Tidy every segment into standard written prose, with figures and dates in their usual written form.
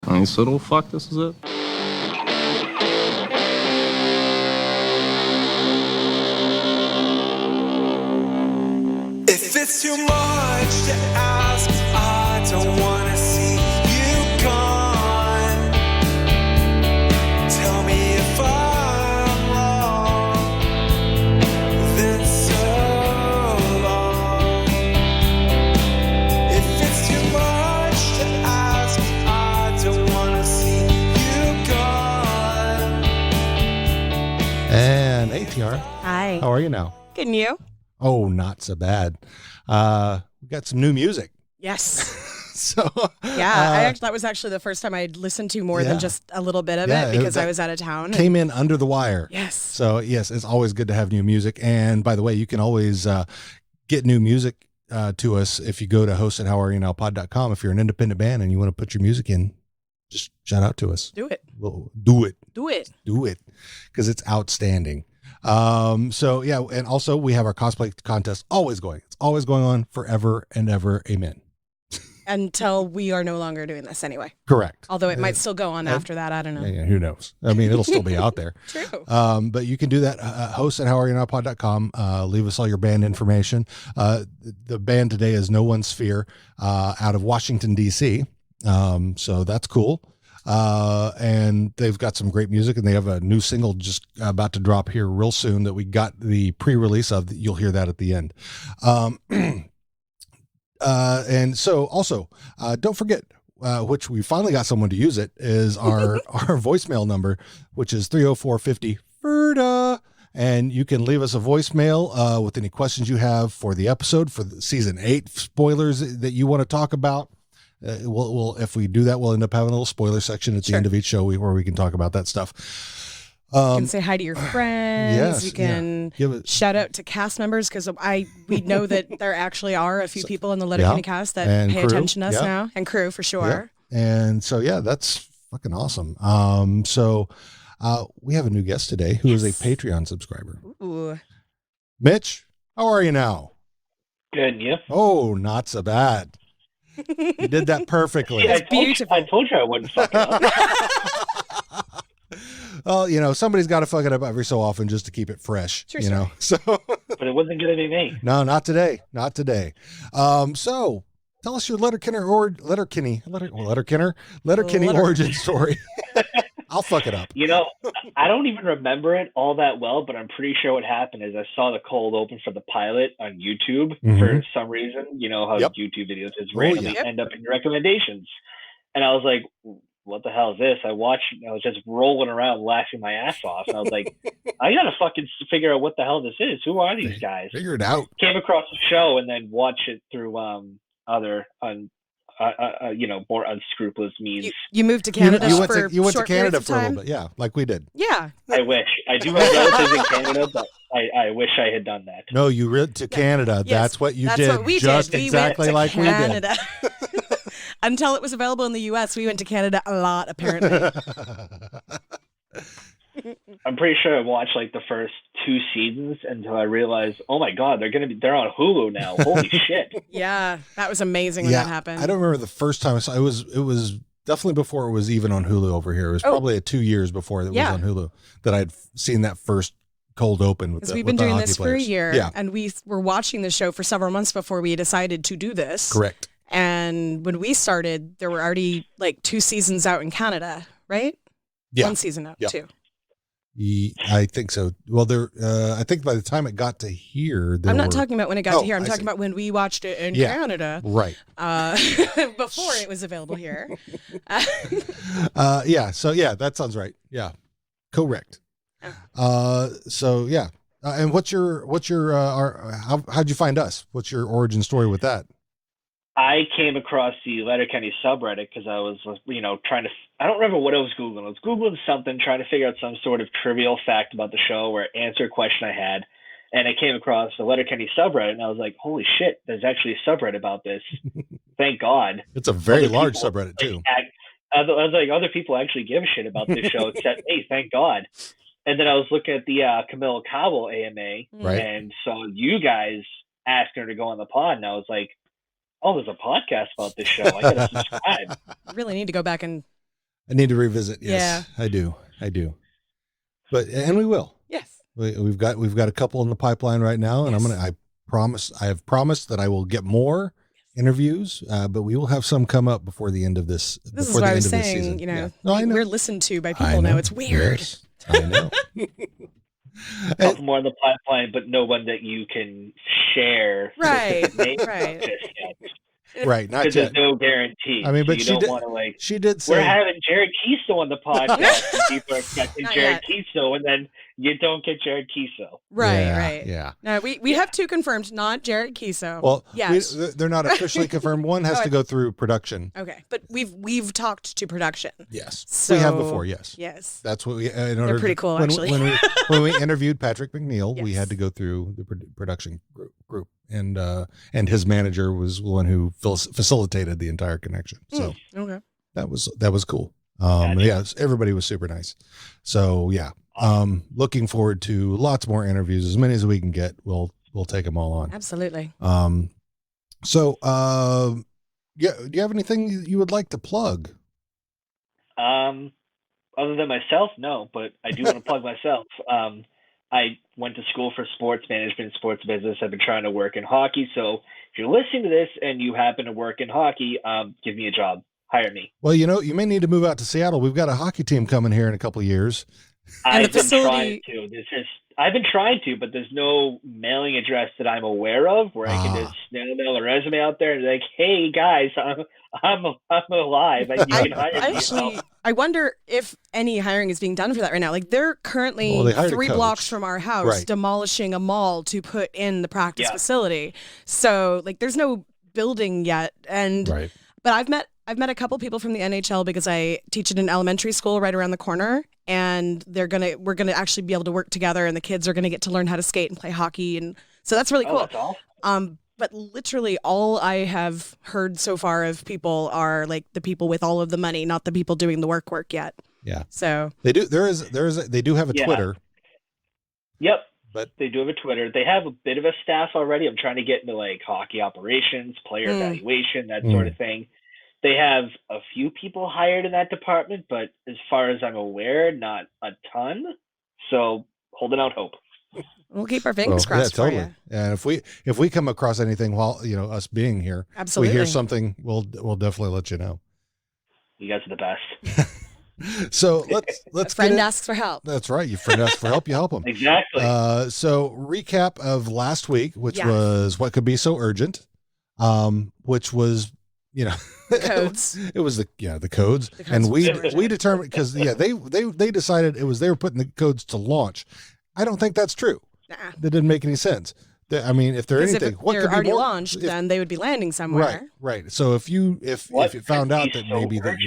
Nice little fuck, this is it. If it's too much to ask, I don't wanna see you gone. Tell me if I'm wrong, then so long. If it's too much to ask, I don't wanna see you gone. And hey, Tiara. Hi. How are you now? Good, and you? Oh, not so bad. We got some new music. Yes. So Yeah, that was actually the first time I'd listened to more than just a little bit of it because I was out of town. Came in under the wire. Yes. So yes, it's always good to have new music. And by the way, you can always get new music to us if you go to host@howareyounowpod.com. If you're an independent band and you want to put your music in, just shout out to us. Do it. We'll do it. Do it. Do it. Because it's outstanding. So yeah, and also we have our cosplay contest always going. It's always going on forever and ever. Amen. Until we are no longer doing this anyway. Correct. Although it might still go on after that. I don't know. Yeah, who knows? I mean, it'll still be out there. True. But you can do that. Host@howareyounowpod.com. Leave us all your band information. The band today is No One's Fear, out of Washington, D.C. So that's cool. And they've got some great music, and they have a new single just about to drop here real soon that we got the pre-release of. You'll hear that at the end. And so also, don't forget, which we finally got someone to use it, is our voicemail number, which is 304-50 FERDA. And you can leave us a voicemail with any questions you have for the episode, for the season 8 spoilers that you want to talk about. We'll if we do that, we'll end up having a little spoiler section at the end of each show where we can talk about that stuff. You can say hi to your friends. Yes, you can shout out to cast members because we know that there actually are a few people in the Letterkenny cast that pay attention to us now, and crew for sure. Yeah. And so that's fucking awesome. So we have a new guest today who is a Patreon subscriber. Ooh. Mitch, how are you now? Good, yeah. Oh, not so bad. You did that perfectly. Yeah, I told you I wouldn't fuck it up. Well, somebody's got to fuck it up every so often just to keep it fresh. Sure, So, but it wasn't going to be me. No, not today. Not today. So tell us your Letterkenny origin story. I'll fuck it up. I don't even remember it all that well, but I'm pretty sure what happened is I saw the cold open for the pilot on YouTube for some reason. You know how YouTube videos just randomly end up in your recommendations. And I was like, what the hell is this? I watched, I was just rolling around laughing my ass off. And I was like, I got to fucking figure out what the hell this is. Who are these guys? Figure it out. Came across the show and then watched it through other more unscrupulous means. You moved to Canada. You went to Canada for a little bit, like we did. Yeah. I wish. I do have relatives in Canada, but I wish I had done that. No, you went to Canada. Yes, that's what you that's did. What we just did. We exactly went like to Canada. we did. Until it was available in the U.S., we went to Canada a lot, apparently. I'm pretty sure I watched like the first 2 seasons until I realized, oh my God, they're on Hulu now. Holy shit. Yeah, that was amazing when that happened. I don't remember the first time I saw it. Was definitely before it was even on Hulu over here. It was probably 2 years before it was on Hulu that I'd seen that first cold open with we've been doing this players. for a year, and we were watching the show for several months before we decided to do this. Correct. And when we started, there were already like 2 seasons out in Canada, right? Yeah. 1 season out, too. I think so. Well, I think by the time it got to here, I'm not talking about when it got to here. I'm talking about when we watched it in Canada. Right. Before it was available here. So that sounds right. Yeah. Correct. And what's your how'd you find us? What's your origin story with that? I came across the Letterkenny subreddit because I was, trying to, I don't remember what I was Googling. I was Googling something, trying to figure out some sort of trivial fact about the show or answer a question I had. And I came across the Letterkenny subreddit and I was like, holy shit, there's actually a subreddit about this. Thank God. It's a very large subreddit too. I was like, other people actually give a shit about this show except me, thank God. And then I was looking at the Camila Cabell AMA and saw you guys asking her to go on the pod. And I was like, oh, there's a podcast about this show. I gotta subscribe. I really need to go back and I need to revisit. Yes, yeah. I do. And we will. Yes. We've got a couple in the pipeline right now, and yes. I have promised that I will get more interviews, but we will have some come up before the end of this. This is what I was saying. You know, we're listened to by people now. It's weird. Yes, I know. Couple more in the pipeline, but no one that you can share. Right. Right. Right, not because there's no guarantee. I mean, but so you don't want to she did say we're having Jared Kiso on the podcast, and people are expecting Jared Kiso, and then you don't get Jared Kiso. Right. Yeah. No, we have two confirmed, not Jared Kiso. Well, yes, they're not officially confirmed. One has to go through production. Okay, but we've talked to production. Yes, so, we have before. Yes. That's what we. They're pretty cool, actually. When we interviewed Patrick McNeil, we had to go through the production group. And his manager was the one who facilitated the entire connection. So that was cool. Yes, everybody was super nice. So looking forward to lots more interviews, as many as we can get. We'll take them all on. Absolutely. Do you have anything you would like to plug? Other than myself, no, but I do want to plug myself. I went to school for sports management, sports business. I've been trying to work in hockey. So if you're listening to this and you happen to work in hockey, give me a job. Hire me. Well, you may need to move out to Seattle. We've got a hockey team coming here in a couple of years. I've been trying to, but there's no mailing address that I'm aware of where I can just mail a resume out there and be like, hey guys, I'm alive. You can hire me. Actually, I wonder if any hiring is being done for that right now. Like they're currently 3 blocks from our house demolishing a mall to put in the practice facility. So like there's no building yet. But I've met a couple people from the NHL because I teach at an elementary school right around the corner, and we're gonna actually be able to work together, and the kids are gonna get to learn how to skate and play hockey, and so that's really cool. That's awesome. But literally all I have heard so far of people are like the people with all of the money, not the people doing the work yet. Yeah. So they do. They do have a Twitter. Yep. But they do have a Twitter. They have a bit of a staff already. I'm trying to get into like hockey operations, player evaluation, that sort of thing. They have a few people hired in that department, but as far as I'm aware, not a ton. So holding out hope. We'll keep our fingers crossed for you. And if we come across anything while us being here, absolutely, we hear something, we'll definitely let you know. You guys are the best. So let's a friend asks for help. That's right. Your friend asks for help, you help them. Exactly. So recap of last week, which was What Could Be So Urgent, which was codes. It was the codes, and we determined because they decided they were putting the codes to launch. I don't think that's true. That didn't make any sense. I mean, if they're anything, what could be already launched, then they would be landing somewhere. Right. So if you found out that maybe that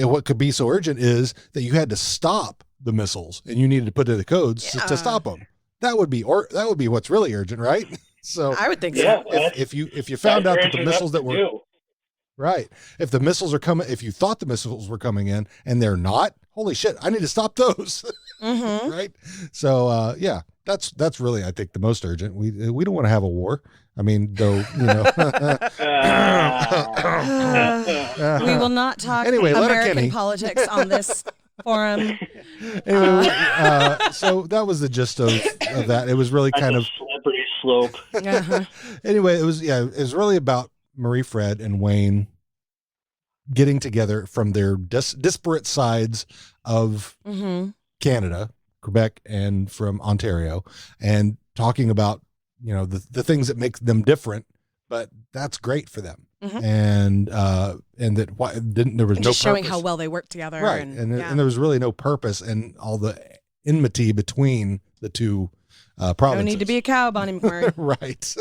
what could be so urgent is that you had to stop the missiles and you needed to put in the codes to stop them. That would be what's really urgent, right? So I would think so. If you found out that the missiles that were if the missiles are coming, if you thought the missiles were coming in and they're not, holy shit, I need to stop those. Right. So that's really, I think, the most urgent. We don't want to have a war. I mean, though, we will not talk American Letterkenny politics on this forum. Anyway, so that was the gist of that. It was really kind of slippery slope. Anyway, it was really about Marie Fred and Wayne getting together from their disparate sides of Canada, Quebec, and from Ontario, and talking about the things that make them different, but that's great for them. And that there was no just showing purpose. How well they work together, right? And there was really no purpose in all the enmity between the two provinces. Don't need to be a cow, Bonnie McMurray. Right.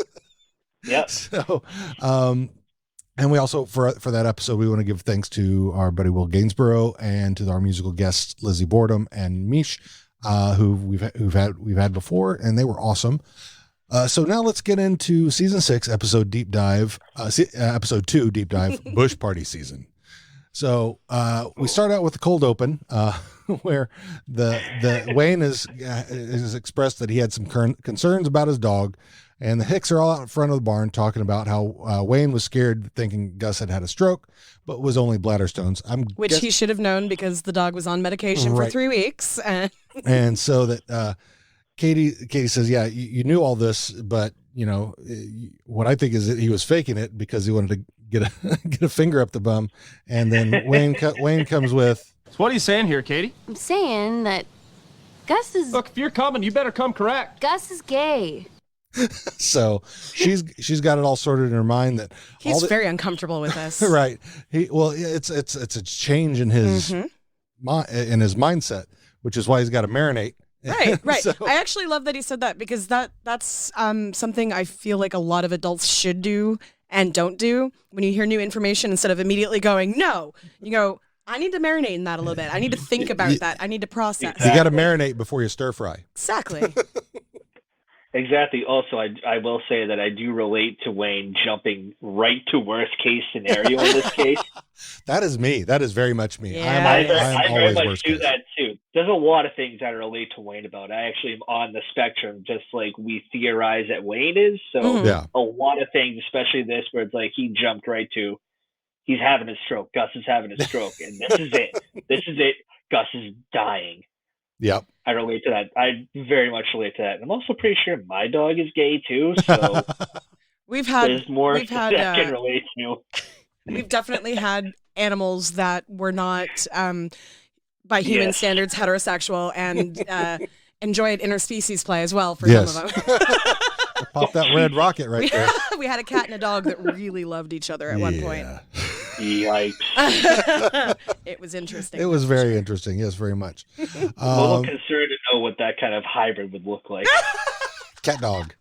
Yeah. So, and we also for that episode, we want to give thanks to our buddy Will Gainsborough and to our musical guests Lizzie Boredom and Mish, who we've had before, and they were awesome. So now let's get into season 6, episode 2, deep dive, Bush Party season. So we start out with the cold open, where the Wayne has expressed that he had some concerns about his dog, And the Hicks are all out in front of the barn talking about how Wayne was scared, thinking Gus had a stroke, but was only bladder stones. Which he should have known because the dog was on medication for 3 weeks. And so that Katie says, yeah, you knew all this, but what I think is that he was faking it because he wanted to get a finger up the bum. And then Wayne comes with, So what are you saying here, Katie? I'm saying that Gus is... Look, if you're coming, you better come correct. Gus is gay. So she's got it all sorted in her mind that he's very uncomfortable with this. Right. It's a change in his in his mindset, which is why he's got to marinate. Right. So, I actually love that he said that because that's something I feel like a lot of adults should do and don't do. When you hear new information, instead of immediately going, no, you go, I need to marinate in that a little bit. I need to think about that. I need to process. You got to marinate before you stir fry. Exactly. Exactly. Also, I will say that I do relate to Wayne jumping right to worst case scenario in this case. That is me. That is very much me. Yeah. I very much do that too. There's a lot of things that I relate to Wayne about. I actually am on the spectrum, just like we theorize that Wayne is. So a lot of things, especially this, where it's like he jumped right to, he's having a stroke. Gus is having a stroke, and this is it. This is it. Gus is dying. Yep. I relate to that. I very much relate to that. And I'm also pretty sure my dog is gay too. So there's more that I can relate to. We've definitely had animals that were not, by human standards, heterosexual and enjoyed interspecies play as well for some of them. Pop that red rocket right there. We had a cat and a dog that really loved each other at one point. Yikes. It was interesting. It was very interesting. Yes, very much. I'm a little concerned to know what that kind of hybrid would look like. Cat dog.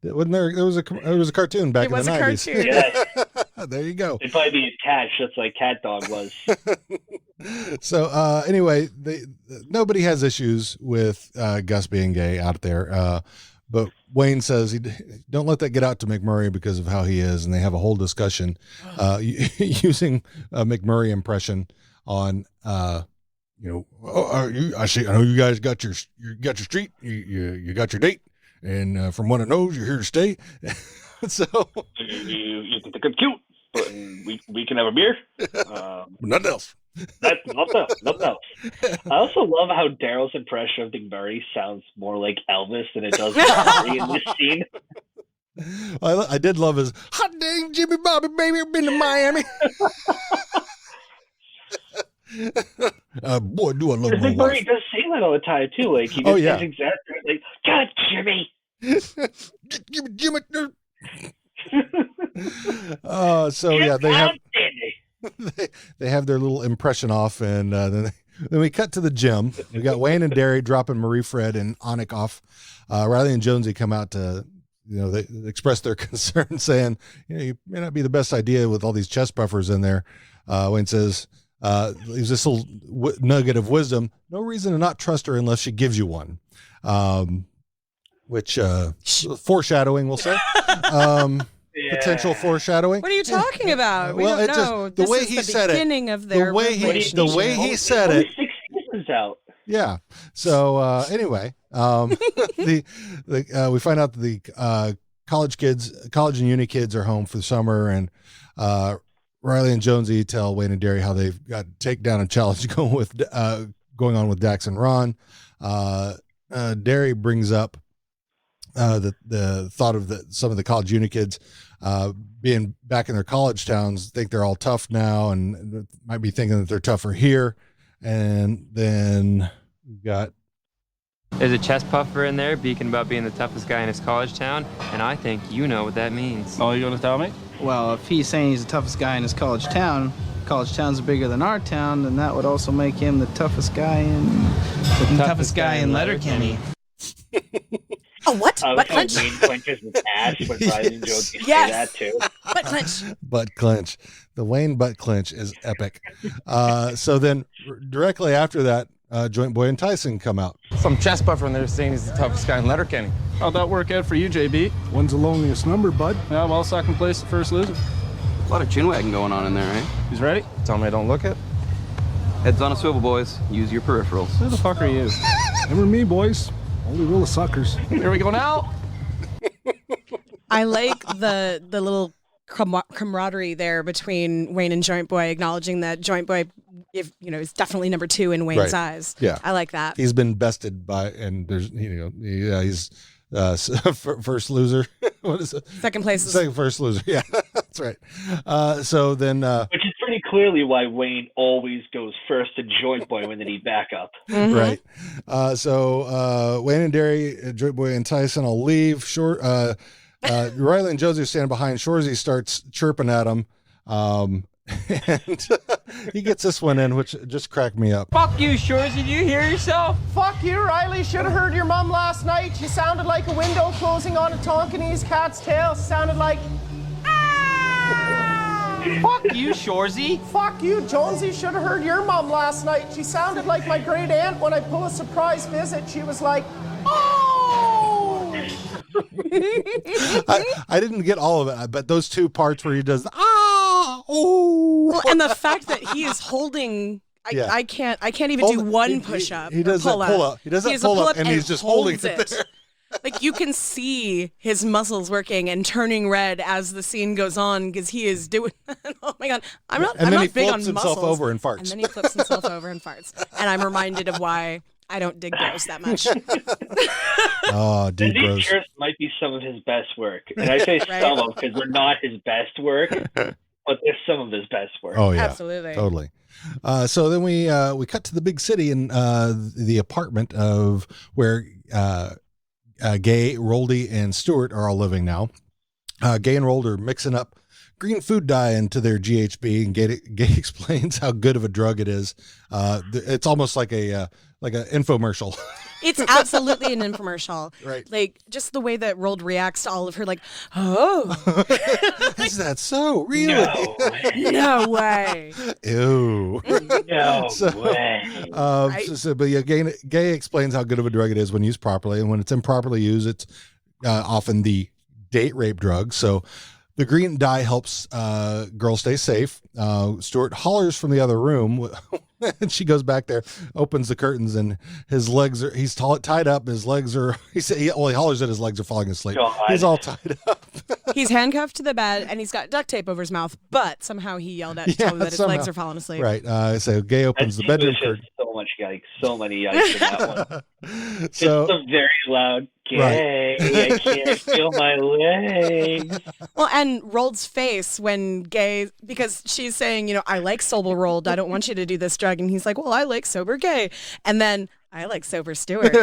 Wasn't there? There was a cartoon back in the 90s. It was a cartoon. There you go. It'd probably be attached just like Cat Dog was. So anyway, nobody has issues with Gus being gay out there. But Wayne says, don't let that get out to McMurray because of how he is. And they have a whole discussion using a McMurray impression on, I know you guys got your street, you got your date. And from what I know, you're here to stay. So you think I'm cute, but we can have a beer. Nothing else. Nothing else. I also love how Daryl's impression of McMurray sounds more like Elvis than it does McMurray in this scene. I did love his hot dang Jimmy Bobby baby. I've been to Miami. Boy, do I love my wife. McMurray does say that all the time too. Like he just says exactly like, God, Jimmy. Jimmy. So yeah, they have. They have their little impression off, and then we cut to the gym. We got Wayne and Derry dropping Marie Fred and Onik off. Riley and Jonesy come out to, they express their concern, saying, you may not be the best idea with all these chest buffers in there. Wayne says, leaves this little nugget of wisdom: no reason to not trust her unless she gives you one. Which foreshadowing, we'll say. Potential foreshadowing. What are you talking about? We don't know. The way he said it. The way he said it. 6 seasons out. Yeah. So anyway, we find out that the college and uni kids are home for the summer, and Riley and Jonesy tell Wayne and Derry how they've got takedown and challenge going on with Dax and Ron. Derry brings up the thought of some of the college uni kids being back in their college towns, think they're all tough now and might be thinking that they're tougher here. And then we've got, there's a chest puffer in there beaking about being the toughest guy in his college town, and I think you know what that means. Oh, you gonna tell me? Well, if he's saying he's the toughest guy in his college town's bigger than our town, then that would also make him the toughest guy in Letterkenny. Oh, what? Butt clench? Wayne clenches his ass when Riley and Jonesy say that too. Butt clench. Butt clench. The Wayne butt clench is epic. So then directly after that, Joint Boy and Tyson come out. Some chest buffer in there saying he's the toughest guy in Letterkenny. How'd that work out for you, JB? One's the loneliest number, bud. Yeah, well, second place, the first loser. A lot of chin wagging going on in there, eh? He's ready? Tell me I don't look it. Heads on a swivel, boys. Use your peripherals. Who the fuck are you? Never me, boys. Only rule of suckers. Here we go now. I like the little camaraderie there between Wayne and Joint Boy, acknowledging that Joint Boy, if is definitely number 2 in Wayne's eyes. Yeah, I like that. He's been bested by, and there's he's first loser. What is it? Second place. First loser. Yeah, that's right. So then, which is pretty clearly why Wayne always goes first to Joint Boy when they need backup. Mm-hmm. Right. So Wayne and Derry, Joint Boy and Tyson all leave. Riley and Josie are standing behind. Shorzy starts chirping at him. And he gets this one in, which just cracked me up. Fuck you, Shorzy. Do you hear yourself? Fuck you, Riley. Should have heard your mom last night. She sounded like a window closing on a Tonkinese cat's tail. Sounded like... Fuck you, Shorzy. Fuck you, Jonesy. Should have heard your mom last night. She sounded like my great aunt when I pull a surprise visit. She was like, oh! I didn't get all of it, but those two parts where he does, oh! Well, and the fact that he is holding... I can't even do one push-up. He does that pull-up. He does that pull-up, and he's just holding it there. Like, you can see his muscles working and turning red as the scene goes on because he is doing. Oh my God, I'm not big on muscles. And then he flips himself over and farts. And then he flips himself over and farts. And I'm reminded of why I don't dig bros that much. Oh, dude, these bros. shirts might be some of his best work, and I say some of because they're not his best work, but they're some of his best work. Oh yeah, absolutely, totally. So then we cut to the big city and the apartment of where. Gay, Roldy, and Stewart are all living now. Gay and Rold are mixing up green food dye into their GHB, and Gay explains how good of a drug it is. It's almost like an infomercial. It's absolutely an infomercial. Right. Like, just the way that Rold reacts to all of her, like, oh. Is that so? Really? No way. Ew. No way. But yeah, Gay explains how good of a drug it is when used properly, and when it's improperly used, it's often the date rape drug. So the green dye helps girls stay safe. Stuart hollers from the other room. And she goes back there, opens the curtains, and his legs he's tied up. His legs are, he hollers that his legs are falling asleep. God. He's all tied up. He's handcuffed to the bed, and he's got duct tape over his mouth, but somehow he yelled at him that his legs are falling asleep. Right. So Gay opens the bedroom curtain. So much yikes. So many yikes in that one. So, it's a very loud Gay. Right. I can't feel my legs. Well, and Rold's face when Gay, because she's saying, I like sober Rold. I don't want you to do this drug. And he's like, well, I like sober Gay. And then I like sober Stewart.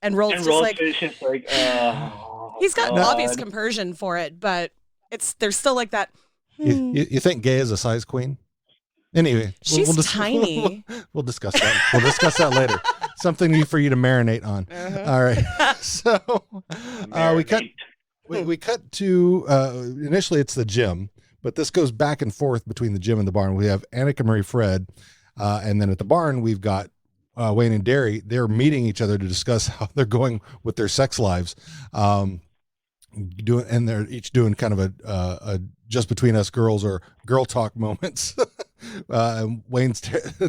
and Rold's just like, he's got obvious compersion for it, but there's still like that. You think Gay is a size queen? Anyway, she's tiny. We'll discuss that. We'll discuss that later. Something for you to marinate on. Uh-huh. All right. So we cut to initially it's the gym, but this goes back and forth between the gym and the barn. We have Annika, Mary, Fred, and then at the barn we've got Wayne and Derry. They're meeting each other to discuss how they're going with their sex lives. And they're each doing kind of a just between us girls or girl talk moments. Wayne's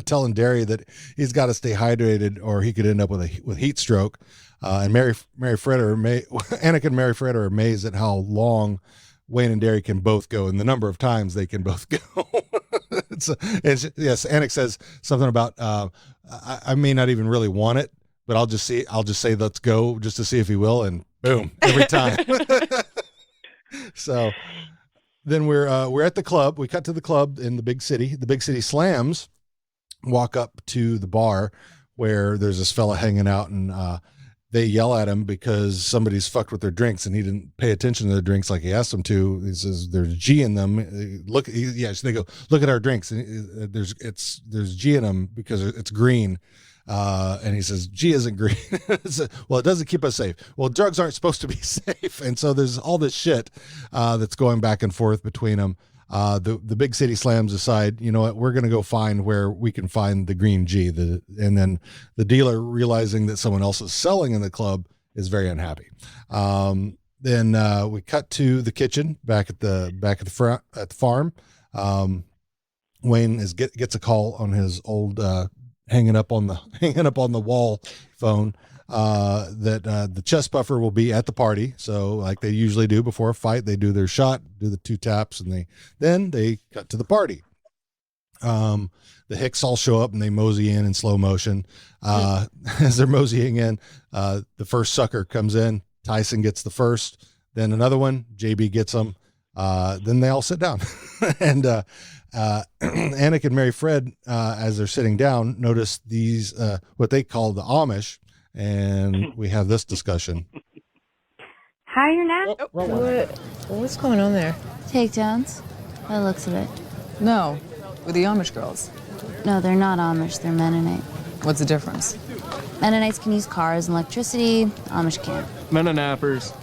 telling Derry that he's got to stay hydrated or he could end up with heat stroke. And Annika and Mary Fred are amazed at how long Wayne and Derry can both go and the number of times they can both go. Yes, Annika says something about I may not even really want it, but I'll just say let's go just to see if he will, and boom, every time. So then we're at the club. We cut to the club in the big city. The big city slams walk up to the bar where there's this fella hanging out, and they yell at him because somebody's fucked with their drinks and he didn't pay attention to the drinks like he asked them to. He says there's G in them. So they go, look at our drinks. And there's G in them because it's green. And he says, G isn't green. Well, it doesn't keep us safe. Well, drugs aren't supposed to be safe. And so there's all this shit that's going back and forth between them. The big city slams aside, you know what, we're going to go find where we can find the green G. And then the dealer, realizing that someone else is selling in the club, is very unhappy. Then we cut to the kitchen back at the farm. Wayne gets a call on his old hanging up on the wall phone that the chest puffer will be at the party. So like they usually do before a fight, they do their shot, do the 2 taps, and then they cut to the party. The Hicks all show up and they mosey in slow motion. As they're moseying in, the first sucker comes in. Tyson gets the first, then another one. JB gets them. Then they all sit down, and Anik and Mary Fred, as they're sitting down, notice these what they call the Amish, and we have this discussion. Higher now? What's going on there? Takedowns, by the looks of it. No, with the Amish girls. No, they're not Amish, they're Mennonite. What's the difference? Mennonites can use cars and electricity, Amish can't. Mennonite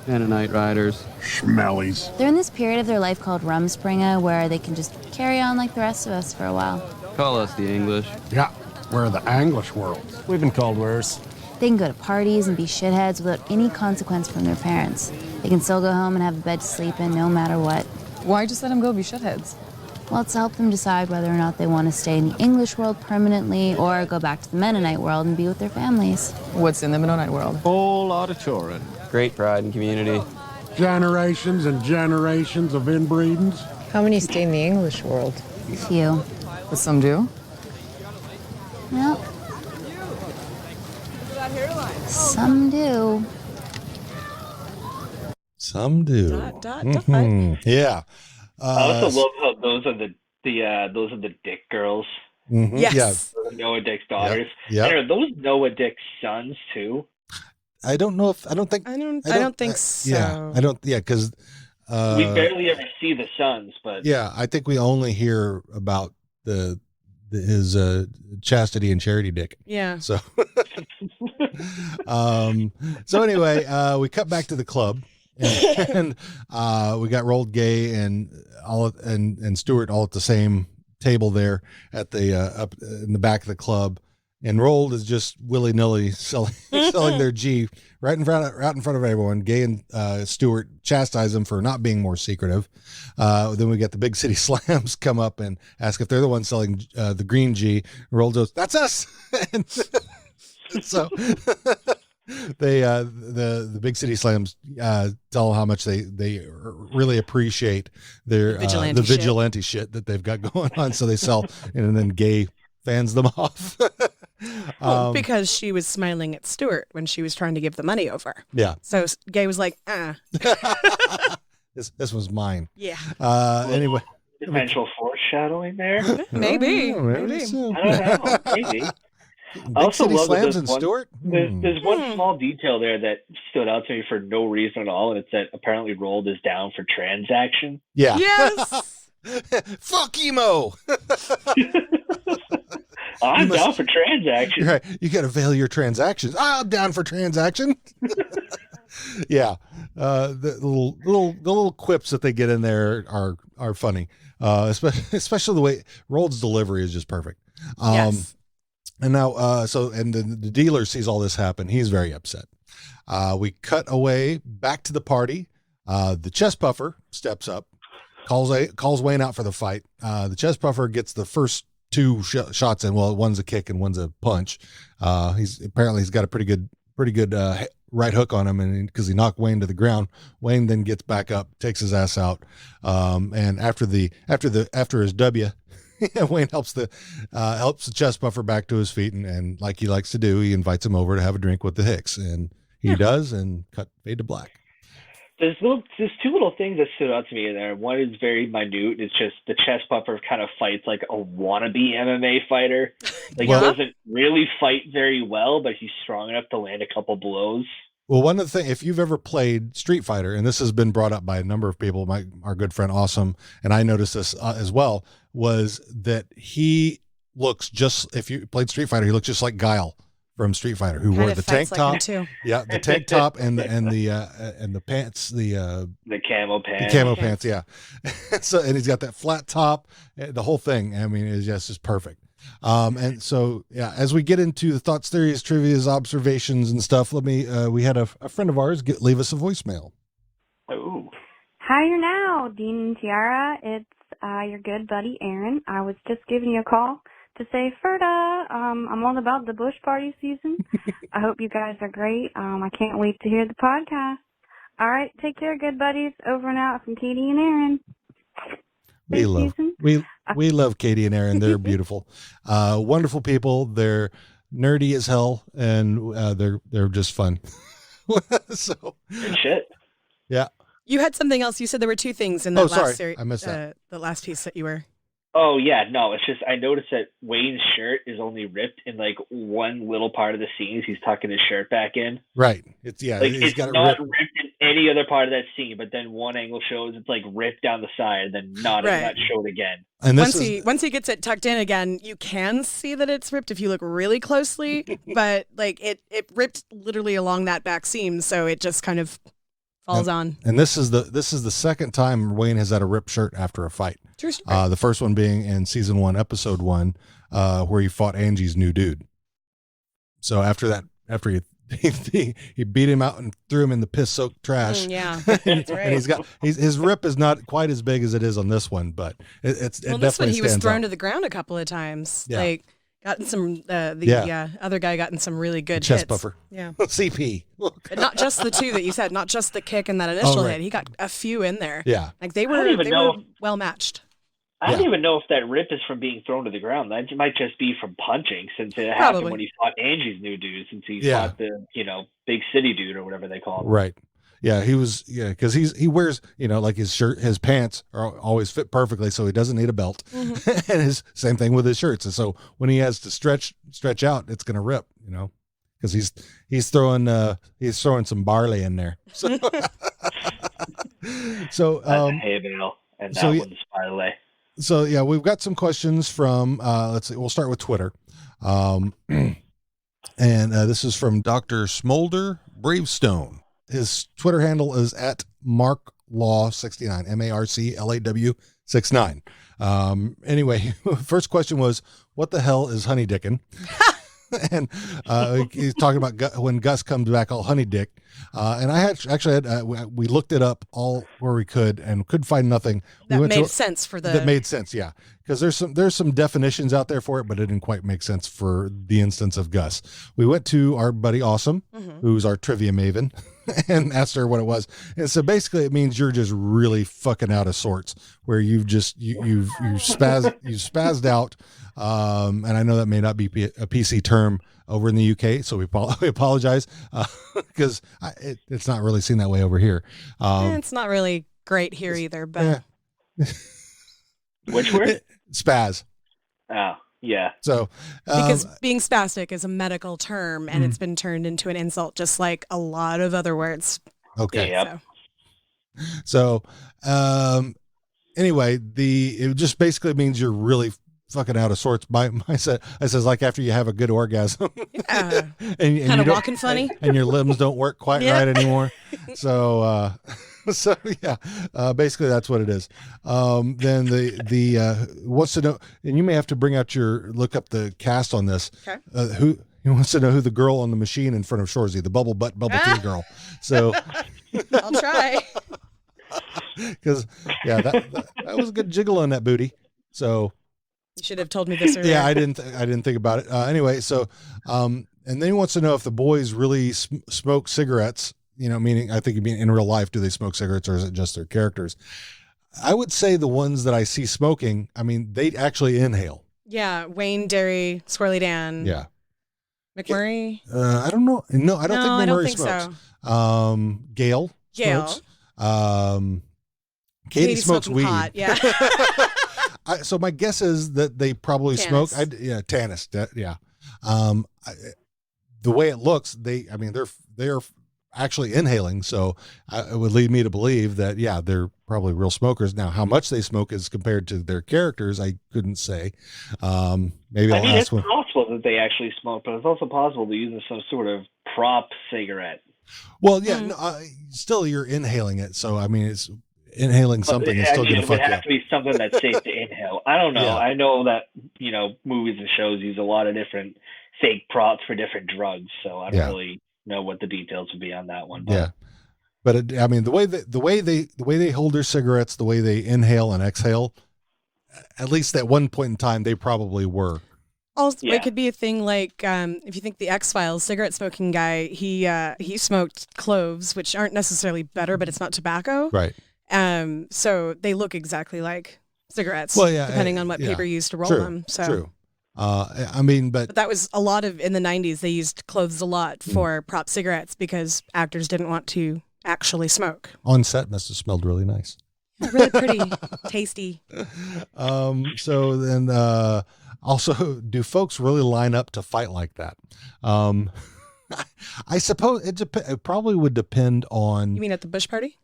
Mennonite riders. Schmellies. They're in this period of their life called Rumspringa where they can just carry on like the rest of us for a while. Call us the English. Yeah, we're the English world. We've been called worse. They can go to parties and be shitheads without any consequence from their parents. They can still go home and have a bed to sleep in no matter what. Why just let them go be shitheads? Well, it's to help them decide whether or not they want to stay in the English world permanently or go back to the Mennonite world and be with their families. What's in the Mennonite world? Whole lot of children. Great pride and community. Generations and generations of inbreedings. How many stay in the English world? Few. But some do? Well, some do. Some do. Yeah. I also love how those are the Dick girls. Mm-hmm. Yes. Yeah. Noah Dick's daughters. Yeah. And are those Noah Dick's sons too? I don't know if I don't think so. Yeah, I don't. Yeah, because we barely ever see the sons, but yeah, I think we only hear about his chastity and charity dick. Yeah. So, so anyway, we cut back to the club, and we got Rolled Gay and Stuart all at the same table there at the up in the back of the club. And Rolled is just willy-nilly selling their G right in front of everyone. Gay and Stewart chastise them for not being more secretive. Then we get the Big City Slams come up and ask if they're the ones selling the green G. Rolled goes, "That's us." And so they the Big City Slams tell how much they really appreciate their the vigilante shit that they've got going on. So they sell, and then Gay fans them off. Because she was smiling at Stuart when she was trying to give the money over. Yeah. So Gay was like, This was mine. Yeah. Anyway. Potential foreshadowing there? Maybe. I don't know. Maybe. Big also City Slams and Stuart? There's one small detail there that stood out to me for no reason at all, and it's that apparently Rolled is down for transaction. Yeah. Yes. Fuck emo. I'm down for transaction. Right. You got to veil your transactions. I'm down for transaction. Yeah. The little quips that they get in there are funny. Especially the way Rolled's delivery is just perfect. Yes. And now, the dealer sees all this happen. He's very upset. We cut away back to the party. The chest puffer steps up, calls Wayne out for the fight. The chest puffer gets the first 2 shots in. Well, one's a kick and one's a punch. He's got a pretty good right hook on him, and because he knocked Wayne to the ground. Wayne then gets back up, takes his ass out. And after his W, Wayne helps the chest puffer back to his feet, and like he likes to do, he invites him over to have a drink with the Hicks, and he does, and fade to black. There's 2 little things that stood out to me in there. One is very minute. It's just the chest puffer kind of fights like a wannabe MMA fighter. Like he doesn't really fight very well, but he's strong enough to land a couple blows. Well, one of the things, if you've ever played Street Fighter, and this has been brought up by a number of people, our good friend Awesome, and I noticed this as well, was that he looks just, if you played Street Fighter, he looks just like Guile from Street Fighter, who wore the tank top. Yeah, the tank top and the pants, the camo pants. The camo pants, yeah. So, and he's got that flat top, the whole thing. I mean, it's just perfect. And so, yeah, as we get into the thoughts, theories, trivias, observations, and stuff, we had a friend of ours leave us a voicemail. Oh. Hi, you're now, Dean and Tiara. It's your good buddy, Aaron. I was just giving you a call to say, Ferda, I'm all about the bush party season. I hope you guys are great. I can't wait to hear the podcast. All right, take care, good buddies. Over and out from Katie and Aaron. We love Katie and Aaron. They're beautiful, wonderful people. They're nerdy as hell, and they're just fun. So good shit. Yeah. You had something else. You said there were two things in that last series. I missed that. The last piece that you were. Oh yeah, no, it's just I noticed that Wayne's shirt is only ripped in like one little part of the scenes. He's tucking his shirt back in. Right. It's like he's it's got not it ripped in any other part of that scene, but then one angle shows it's like ripped down the side, and then not in that showed again. And once he gets it tucked in again, you can see that it's ripped if you look really closely, but like it ripped literally along that back seam, so it just kind of falls on. And this is the second time Wayne has had a ripped shirt after a fight. True story. The first one being in season 1, episode 1, where he fought Angie's new dude. So after he beat him out and threw him in the piss-soaked trash. Yeah, that's right. And his rip is not quite as big as it is on this one, but it definitely this one he was thrown out. to the ground a couple of times. Yeah. Like gotten some other guy gotten some really good chest hits. puffer. Yeah. CP. But not just the two that you said, not just the kick and that initial hit. He got a few in there. Yeah. Like they were well matched. I don't even know if that rip is from being thrown to the ground. That might just be from punching, since it happened when he fought Angie's new dude, since he fought the big city dude or whatever they call him. Right. Yeah, because he wears, like his shirt, his pants are always fit perfectly, so he doesn't need a belt. Mm-hmm. And his same thing with his shirts. And so when he has to stretch out, it's gonna rip, because he's throwing some barley in there. So, That's a hay bale, and that one's barley. So yeah, we've got some questions from let's see, we'll start with Twitter. And this is from Dr. Smolder Bravestone. His Twitter handle is at MarkLaw69, MarcLaw69. Anyway, first question was, what the hell is honey dickin'? And he's talking about when Gus comes back all honey dick. And I we looked it up all where we could and couldn't find nothing. That made sense for the... That made sense, yeah. Because there's some definitions out there for it, but it didn't quite make sense for the instance of Gus. We went to our buddy Awesome, who's our trivia maven, and asked her what it was. And so basically it means you're just really fucking out of sorts, where you've spazzed out. And I know that may not be a PC term over in the UK, so we apologize, because it's not really seen that way over here. It's not really great here either, but which word? Spaz. Oh, yeah. So because being spastic is a medical term, and it's been turned into an insult, just like a lot of other words. Okay. Yep. So anyway, it just basically means you're really fucking out of sorts. I says like after you have a good orgasm, yeah, and kind of walking funny, and your limbs don't work quite right anymore. So yeah, basically that's what it is. Then the wants to know, and you may have to look up the cast on this. Okay. He wants to know who the girl on the machine in front of Shorzy, the bubble tea girl. So I'll try. Because that was a good jiggle on that booty. So you should have told me this earlier. Yeah, I didn't think about it. Anyway, so and then he wants to know if the boys really smoke cigarettes. Meaning I think you mean in real life, do they smoke cigarettes or is it just their characters? I would say the ones that I see smoking, they actually inhale. Yeah, Wayne, Derry, Swirly Dan. Yeah. McMurray. I don't know. No, I don't think McMurray smokes. So. Gail smokes. Katie smokes weed. Pot, yeah. So my guess is that they probably Tanis. smoke. Tanis. Yeah. The way it looks, they're actually inhaling. So it would lead me to believe that, they're probably real smokers. Now, how much they smoke is compared to their characters, I couldn't say. Maybe I'll ask it's possible that they actually smoke, but it's also possible they're using some sort of prop cigarette. Well, yeah, still you're inhaling it. So, it's inhaling something is still going to fuck you up. It has to be something that's safe to inhale. I don't know. Yeah. I know that, movies and shows use a lot of different fake props for different drugs. So I don't really know what the details would be on that one. But. Yeah. But the way they hold their cigarettes, the way they inhale and exhale, at least at one point in time, they probably were. Also, it could be a thing like if you think the X-Files cigarette smoking guy, he smoked cloves, which aren't necessarily better, but it's not tobacco. Right. So they look exactly like cigarettes, depending on what paper you used to roll them. So true. I mean, but that was a lot of in the 90s. They used cloves a lot for prop cigarettes because actors didn't want to actually smoke. On set must have smelled really nice. Really pretty, tasty. So then, also, do folks really line up to fight like that? I suppose it probably would depend on. You mean at the Bush party?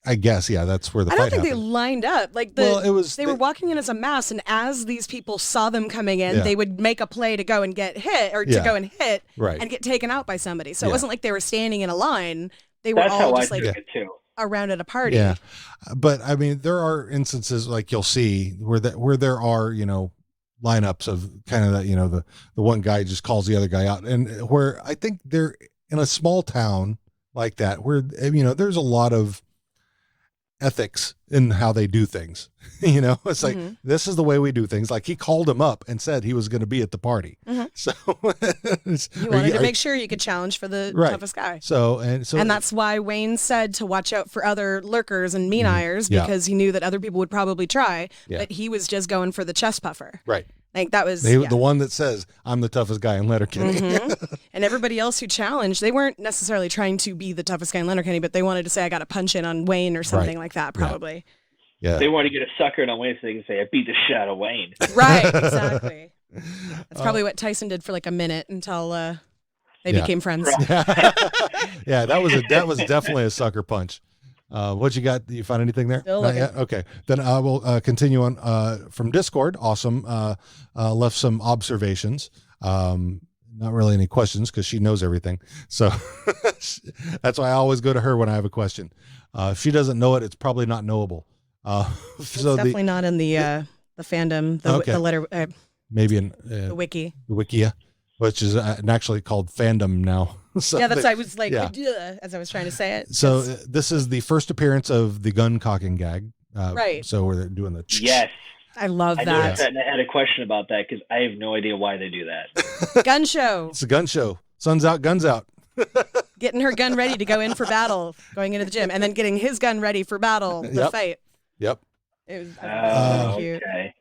I guess, yeah, that's where the I fight don't think happened. they lined up. Like they were walking in as a mass, and as these people saw them coming in, they would make a play to go and get hit or to go and hit and get taken out by somebody. So it wasn't like they were standing in a line. They were all just like around at a party. Yeah. But I mean, there are instances like you'll see where there are, lineups of kind of the one guy just calls the other guy out, and where I think they're in a small town like that where, there's a lot of ethics in how they do things. It's like, this is the way we do things. Like he called him up and said he was going to be at the party. So you wanted to make sure you could challenge for the toughest guy. And that's why Wayne said to watch out for other lurkers and mean-eyers because he knew that other people would probably try, but he was just going for the chest puffer. Right. Like that was the one that says I'm the toughest guy in Letterkenny. And everybody else who challenged, they weren't necessarily trying to be the toughest guy in Letterkenny, but they wanted to say I got to punch in on Wayne or something like that, probably. Yeah. They want to get a sucker in on Wayne so they can say I beat the shit out of Wayne. Right, exactly. That's probably what Tyson did for like a minute until they became friends. Yeah, that was definitely a sucker punch. What you got? You find anything there? Still Not yet? Okay. Then I will continue on from Discord. Awesome. Left some observations. Not really any questions because she knows everything. So that's why I always go to her when I have a question. If she doesn't know it, it's probably not knowable. It's definitely not in the fandom, the letter, maybe in the wiki. The Wikia, which is actually called fandom now. So that's why I was like, as I was trying to say it. So this is the first appearance of the gun cocking gag. Right. So where they're doing the. Yes. I love that. I noticed that, and I had a question about that because I have no idea why they do that. Gun show. It's a gun show. Sun's out, guns out. Getting her gun ready to go in for battle, going into the gym, and then getting his gun ready for battle, the fight. Yep. It was really cute. Okay.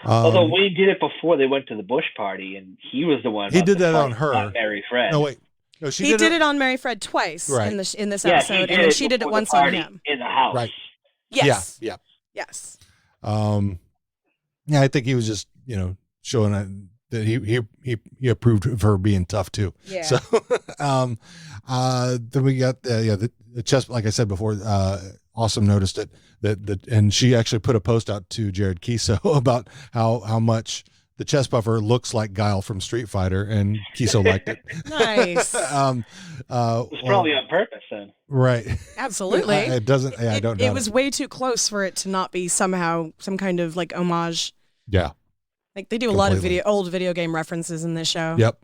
Although Wayne did it before they went to the Bush party, and he was the one. He did that on her. Not Mary Fred. No, wait. No, he did it on Mary Fred twice in this episode, and then she did it once on him in the house. Right. Yes. Yeah. Yes. Yeah, I think he was just showing that he approved of her being tough too. Yeah. So, then we got the chest. Like I said before, Awesome noticed it and she actually put a post out to Jared Kiso about how much the chest puffer looks like Guile from Street Fighter, and Kiso liked it. Nice. It was probably on purpose then. Right. Absolutely. It doesn't. Yeah, I don't know. It was way too close for it to not be somehow some kind of like homage. Yeah. Like they do a lot of old video game references in this show. Yep.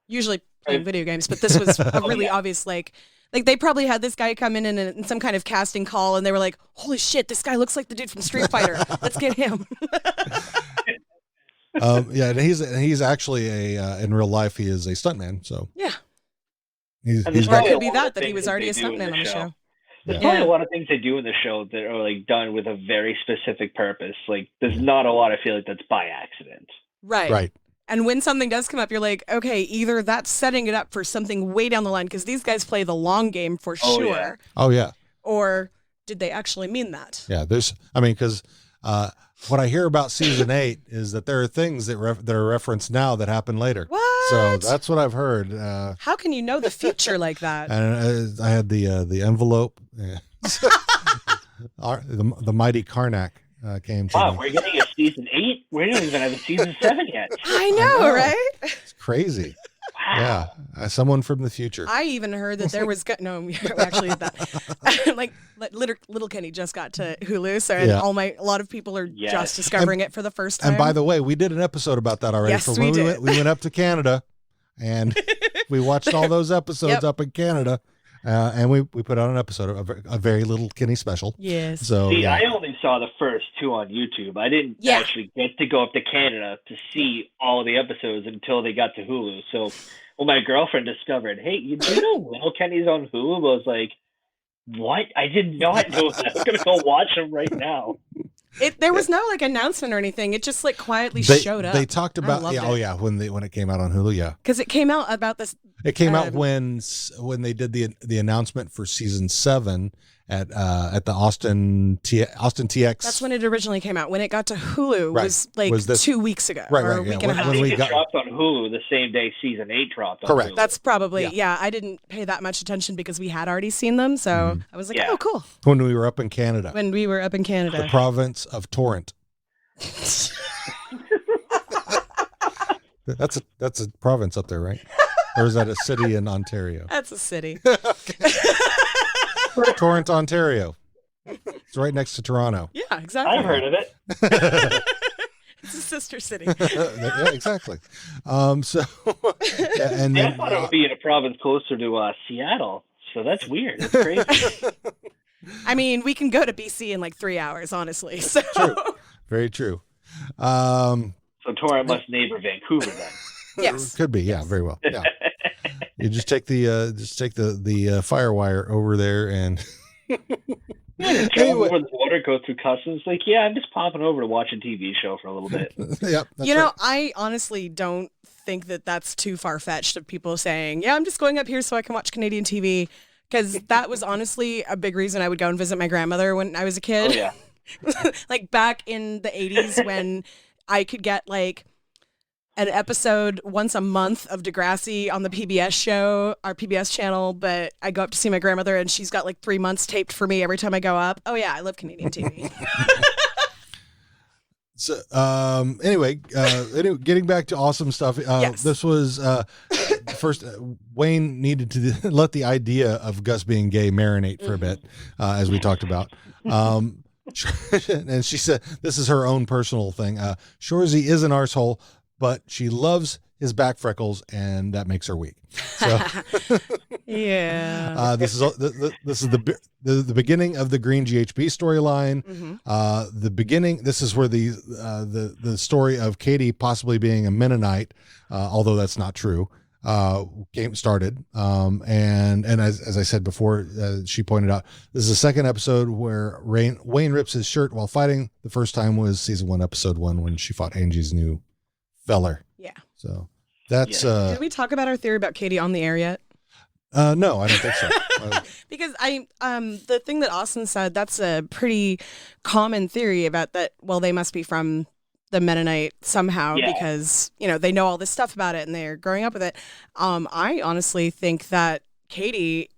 Usually playing video games, but this was a really obvious like they probably had this guy come in some kind of casting call, and they were like, "Holy shit, this guy looks like the dude from Street Fighter. Let's get him." Yeah, and he's actually in real life he is a stuntman. So yeah, he's or it could be that he was already a stuntman on the show. There's probably a lot of things they do in the show that are like done with a very specific purpose. Like there's not a lot I feel like that's by accident. Right. And when something does come up, you're like, okay, either that's setting it up for something way down the line because these guys play the long game for sure. Yeah. Oh yeah. Or did they actually mean that? Yeah. Because what I hear about season 8 is that there are things that are referenced now that happen later. What? So that's what I've heard. How can you know the future like that? And I had the envelope. The mighty Karnak came to me. We're getting a season 8? We don't even have a season 7 yet. I know, right? It's crazy. Wow. Yeah. Someone from the future. I even heard that there was actually that like Letterkenny just got to Hulu, so a lot of people are just discovering it for the first time. And by the way, we did an episode about that already. Yes, for we when did. We went up to Canada, and we watched all those episodes up in Canada. And we put out an episode of a very Letterkenny special. Yes. So See, I only saw the first 2 on YouTube. I didn't actually get to go up to Canada to see all the episodes until they got to Hulu. So when my girlfriend discovered, hey, you do know Letterkenny's on Hulu? I was like, what? I did not know that. I'm going to go watch them right now. There was no like announcement or anything. It just like quietly showed up. They talked about when it came out on Hulu, because it came out about this. It came out when they did the announcement for season 7 at the Austin TX. That's when it originally came out. When it got to Hulu was like 2 weeks ago, or a week and a half. I think it dropped on Hulu the same day season 8 dropped. Correct. Hulu. That's probably I didn't pay that much attention because we had already seen them, so I was like, oh, cool. When we were up in Canada. The province of Torrent. That's a province up there, right? Or is that a city in Ontario? That's a city. Torrent, Ontario. It's right next to Toronto. Yeah, exactly. I've heard of it. It's a sister city. Yeah, exactly. And then, I thought it would be in a province closer to Seattle. So that's weird. That's crazy. I mean, we can go to BC in like 3 hours, honestly. So. True. Very true. So Torrent must neighbor Vancouver then. Yes. Could be. Yeah, very well. Yeah. You just take the fire wire over there and anyway. Over the border, go through customs. Like, I'm just popping over to watch a TV show for a little bit. Yep. I honestly don't think that that's too far-fetched of people saying, I'm just going up here so I can watch Canadian TV, because that was honestly a big reason I would go and visit my grandmother when I was a kid. Oh, yeah. Like back in the 80s when I could get like an episode once a month of Degrassi on the PBS show, our PBS channel, but I go up to see my grandmother and she's got like 3 months taped for me every time I go up. Oh yeah, I love Canadian TV. So anyway, getting back to awesome stuff. This was first. Wayne needed to let the idea of Gus being gay marinate for a bit, as we talked about. And she said this is her own personal thing. Shorzy is an arsehole, but she loves his back freckles, and that makes her weak. So, yeah. This is the beginning of the Green GHB storyline. The beginning. This is where the story of Katie possibly being a Mennonite, although that's not true, started. And as I said before, she pointed out, this is the second episode where Wayne rips his shirt while fighting. The first time was season 1, episode 1, when she fought Angie's new feller. Yeah. So that's Did we talk about our theory about Katie on the air yet? No, I don't think so. Because the thing that Austin said, that's a pretty common theory about that. Well, they must be from the Mennonite somehow because, they know all this stuff about it and they're growing up with it. I honestly think that Katie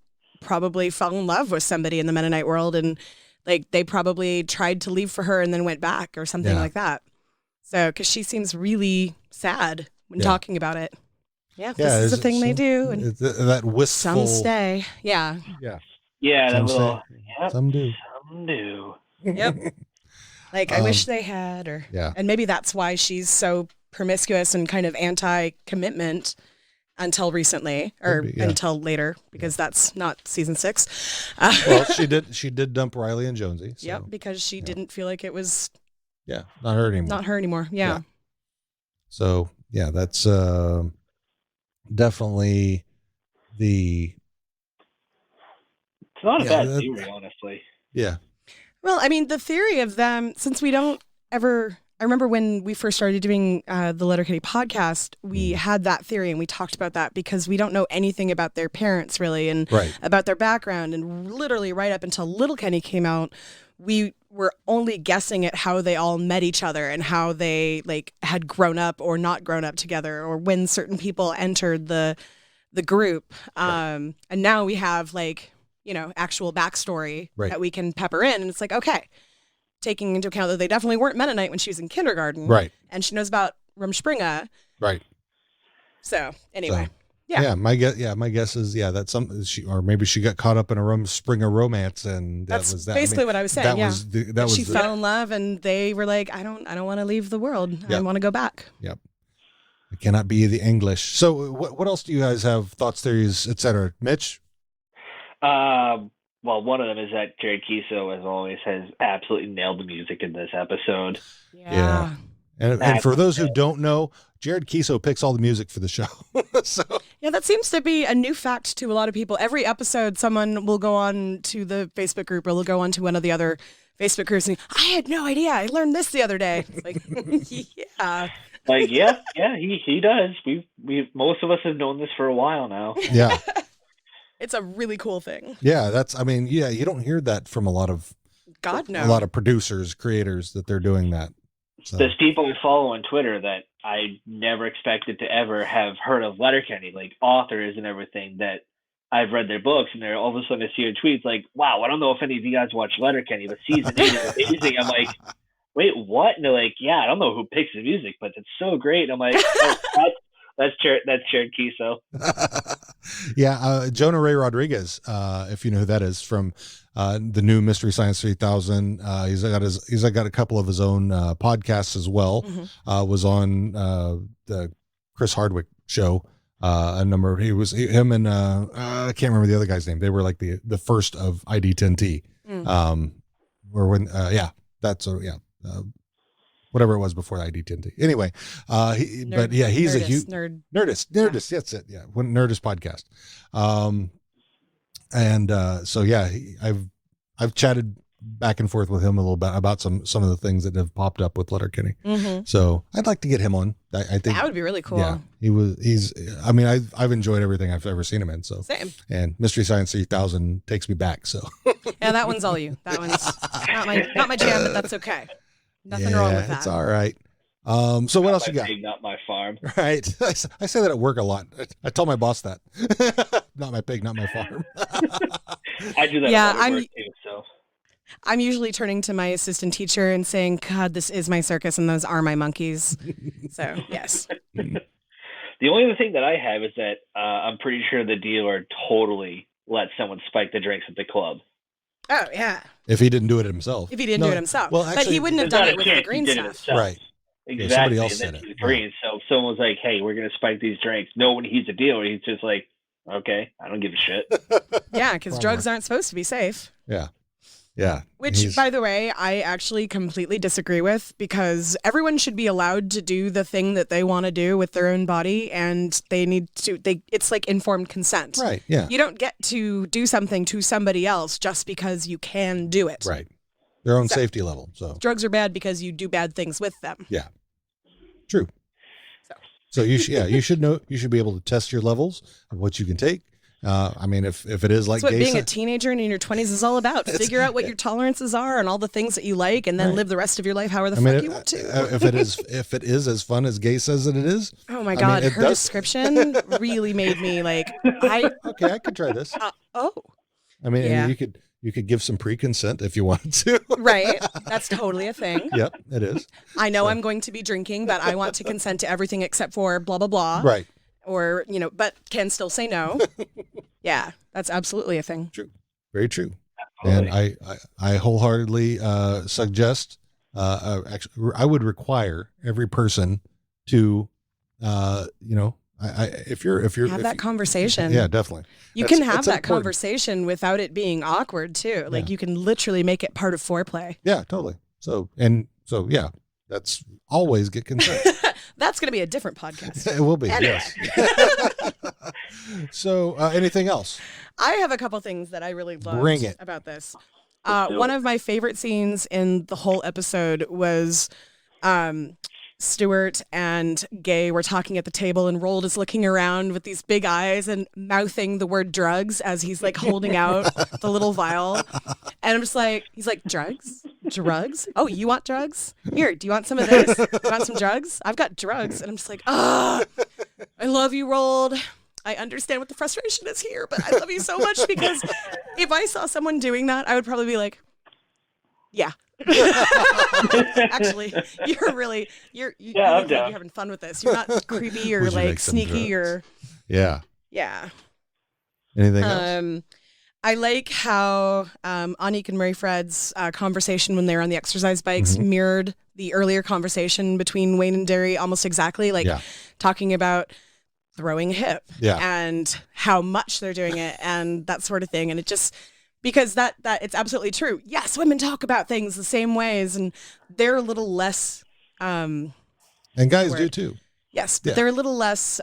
probably fell in love with somebody in the Mennonite world, and like they probably tried to leave for her and then went back or something like that. So, because she seems really sad when talking about it. Yeah, this is a thing they do. And that wistful. Some stay. Yeah. Yeah. Yeah, Some that little. Yep, some do. Some do. Yep. Like, I wish they had, and maybe that's why she's so promiscuous and kind of anti-commitment until recently, or until later, because that's not season 6. Well, she did dump Riley and Jonesy. So, yep, because she didn't feel like it was. Yeah, not her anymore. Not her anymore. Yeah. So that's definitely the. It's not a bad theory, honestly. Yeah. Well, I mean, the theory of them, since we don't ever, I remember when we first started doing the Letterkenny podcast, we had that theory and we talked about that because we don't know anything about their parents really and about their background. And literally right up until Letterkenny came out, we were only guessing at how they all met each other and how they like had grown up or not grown up together, or when certain people entered the group. And now we have like, actual backstory that we can pepper in. And it's like, okay, taking into account that they definitely weren't Mennonite when she was in kindergarten. Right. And she knows about Rumspringa. Right. So anyway. My guess is that maybe she got caught up in a Rumspringa romance, and that's was that. Basically what I was saying. She Was fell in love, and they were like, I don't want to leave the world. I want to go back. Yep. It cannot be the English. So what else do you guys have? Thoughts, theories, etc.? Mitch? Well, one of them is that Jared Kiso, as always, has absolutely nailed the music in this episode. Yeah. And for those who don't know, Jared Kiso picks all the music for the show. So yeah, that seems to be a new fact to a lot of people. Every episode, someone will go on to the Facebook group or they'll go on to one of the other Facebook groups and I had no idea. I learned this the other day. It's like, yeah. Like, yeah, he does. We've most of us have known this for a while now. Yeah. It's a really cool thing. Yeah, you don't hear that from a lot of producers, creators that they're doing that. So. There's people I follow on Twitter that I never expected to ever have heard of Letterkenny, like authors and everything that I've read their books, and they're all of a sudden I see a tweet like, wow, I don't know if any of you guys watch Letterkenny, but season 8 is amazing. I'm like, wait, what? And they're like, yeah, I don't know who picks the music, but it's so great. I'm like, oh, that's Jared Kiso. Yeah, Jonah Ray Rodriguez, if you know who that is, from the new Mystery Science 3000. He's got a couple of his own podcasts as well. Mm-hmm. Was on the Chris Hardwick show. I can't remember the other guy's name. They were like the first of ID10T. Whatever it was before ID10T. Anyway, he's a huge Nerdist. That's it. Yeah, Nerdist podcast. I've chatted back and forth with him a little bit about some of the things that have popped up with Letterkenny. Mm-hmm. So I'd like to get him on. I think that would be really cool. Yeah, I've enjoyed everything I've ever seen him in. So same. And Mystery Science 3000 takes me back. So yeah, that one's all you. That one's not my jam, but that's okay. Nothing wrong with that. It's all right. So what else you got? Pig, not my farm. Right. I say that at work a lot. I tell my boss that. Not my pig, not my farm. I do that. Yeah, at work too, so. I'm usually turning to my assistant teacher and saying, God, this is my circus and those are my monkeys. So, yes. The only other thing that I have is that I'm pretty sure the dealer totally let someone spike the drinks at the club. Oh, yeah. If he didn't do it himself. If he didn't do it himself. Well, actually, but he wouldn't have done it with the green stuff. Right. Exactly. Yeah, somebody else said it. Green. So if someone was like, hey, we're going to spike these drinks. No, when he's a dealer, he's just like, okay, I don't give a shit. Yeah, because drugs aren't supposed to be safe. Yeah. Yeah. Which, by the way, I actually completely disagree with, because everyone should be allowed to do the thing that they want to do with their own body, and it's like informed consent. Right, yeah. You don't get to do something to somebody else just because you can do it. Right. Their own safety level. So drugs are bad because you do bad things with them. Yeah. True. So you should know, you should be able to test your levels of what you can take. If it is like that's what being a teenager and in your 20s is all about. Figure out what your tolerances are and all the things that you like, and then live the rest of your life however the fuck you want to. If it is as fun as Gay says that it is. Oh my God, her description really made me like, okay, I could try this. Yeah. You could give some pre-consent if you wanted to. Right. That's totally a thing. Yep, it is. I know I'm going to be drinking, but I want to consent to everything except for blah, blah, blah. Right. Or, but can still say no. Yeah, that's absolutely a thing. True. Very true. Absolutely. And I wholeheartedly suggest, actually, I would require every person to, if you're have that conversation. Yeah, definitely. You can have that conversation without it being awkward too. Like you can literally make it part of foreplay. Yeah, totally. So yeah, that's always get consent. That's going to be a different podcast. It will be. Anyway. Yes. So, anything else? I have a couple things that I really loved about this. One of my favorite scenes in the whole episode was Stuart and Gay were talking at the table, and Roald is looking around with these big eyes and mouthing the word drugs as he's like holding out the little vial. And I'm just like, he's like, drugs? Drugs? Oh, you want drugs? Here, do you want some of this? You want some drugs? I've got drugs. And I'm just like, I love you, Roald. I understand what the frustration is here, but I love you so much, because if I saw someone doing that, I would probably be like, yeah. Actually, you're having fun with this. You're not creepy or like sneaky or yeah. Anything else? I like how Anik and Murray Fred's conversation when they were on the exercise bikes mirrored the earlier conversation between Wayne and Derry almost exactly. Like talking about throwing a hip Yeah. and how much they're doing it and that sort of thing. And it just, because that it's absolutely true. Yes, women talk about things the same ways and they're a little less. And guys do too. Yes, but they're a little less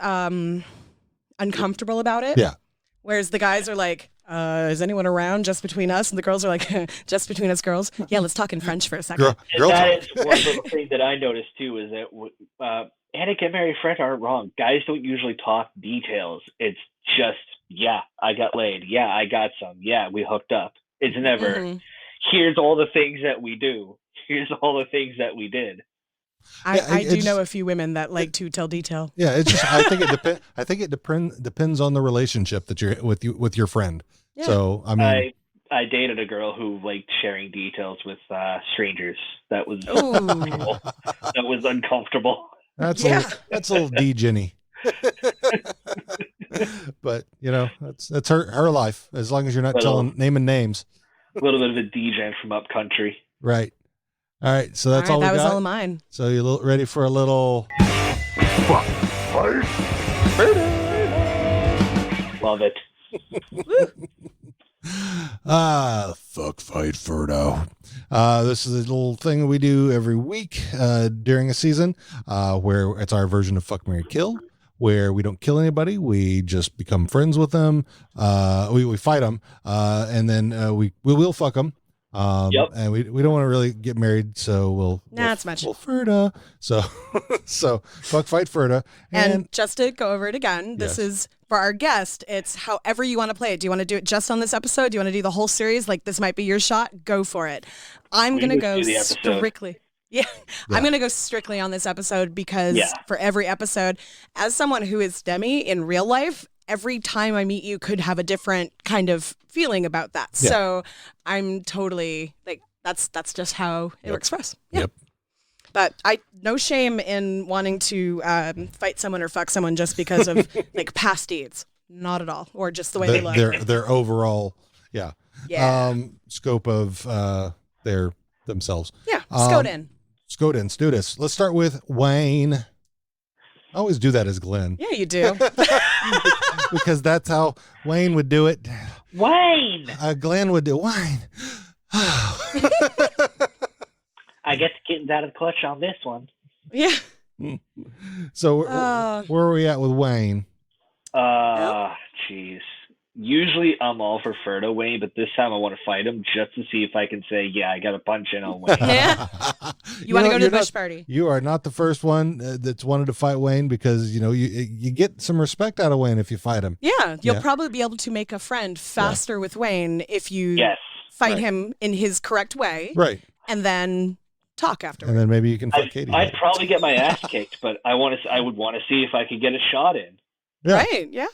uncomfortable about it. Yeah. Whereas the guys are like, is anyone around just between us? And the girls are like, just between us girls? Yeah, let's talk in French for a second. That is one little thing that I noticed too, is that Annika and Mary Fred aren't wrong. Guys don't usually talk details. It's just, yeah, I got laid. Yeah, I got some. Yeah, we hooked up. It's never, here's all the things that we do. Here's all the things that we did. I do know a few women that like to tell detail. Yeah, it's just I think it depends. I think it depends on the relationship that you're with your friend. Yeah. So I mean, I dated a girl who liked sharing details with strangers. That was uncomfortable. That was uncomfortable. That's a little D-Jenny. But you know, that's her life. As long as you're not naming names. A little bit of a D-Gen from up country. Right. All right, so that's all we got. That was all of mine. So you ready for a little fuck fight? Love it. Fuck fight Ferdo. This is a little thing we do every week during a season where it's our version of Fuck, Marry, Kill, where we don't kill anybody. We just become friends with them. We fight them, and then we will fuck them. And we don't want to really get married, so we'll Ferda. So fuck fight Ferda. And just to go over it again, this is for our guest. It's however you want to play it. Do you want to do it just on this episode? Do you want to do the whole series? Like this might be your shot. Go for it. I'm gonna go strictly. I'm going to go strictly on this episode because for every episode, as someone who is Demi in real life, every time I meet you could have a different kind of feeling about that. Yeah. So I'm totally like, that's just how it works for us. Yeah. Yep. But no shame in wanting to fight someone or fuck someone just because of like past deeds. Not at all. Or just the way they look. Their overall, scope of their themselves. Yeah. Skoden. Let's do this. Let's start with Wayne. I always do that as Glenn. Yeah, you do. Because that's how Wayne would do it. Wayne! Glenn would do Wayne. I guess getting out of the clutch on this one. Yeah. So where are we at with Wayne? Jeez. Usually I'm all for Ferda Wayne, but this time I want to fight him just to see if I can say, yeah, I got to punch in on Wayne. Yeah. You want to go to the bush party? You are not the first one that's wanted to fight Wayne because, you know, you get some respect out of Wayne if you fight him. Yeah. You'll probably be able to make a friend faster with Wayne if you fight him in his correct way. Right. And then talk afterwards. And then maybe you can fuck Katie. I'd probably get my ass kicked, but I would want to see if I could get a shot in. Yeah. Right. Yeah.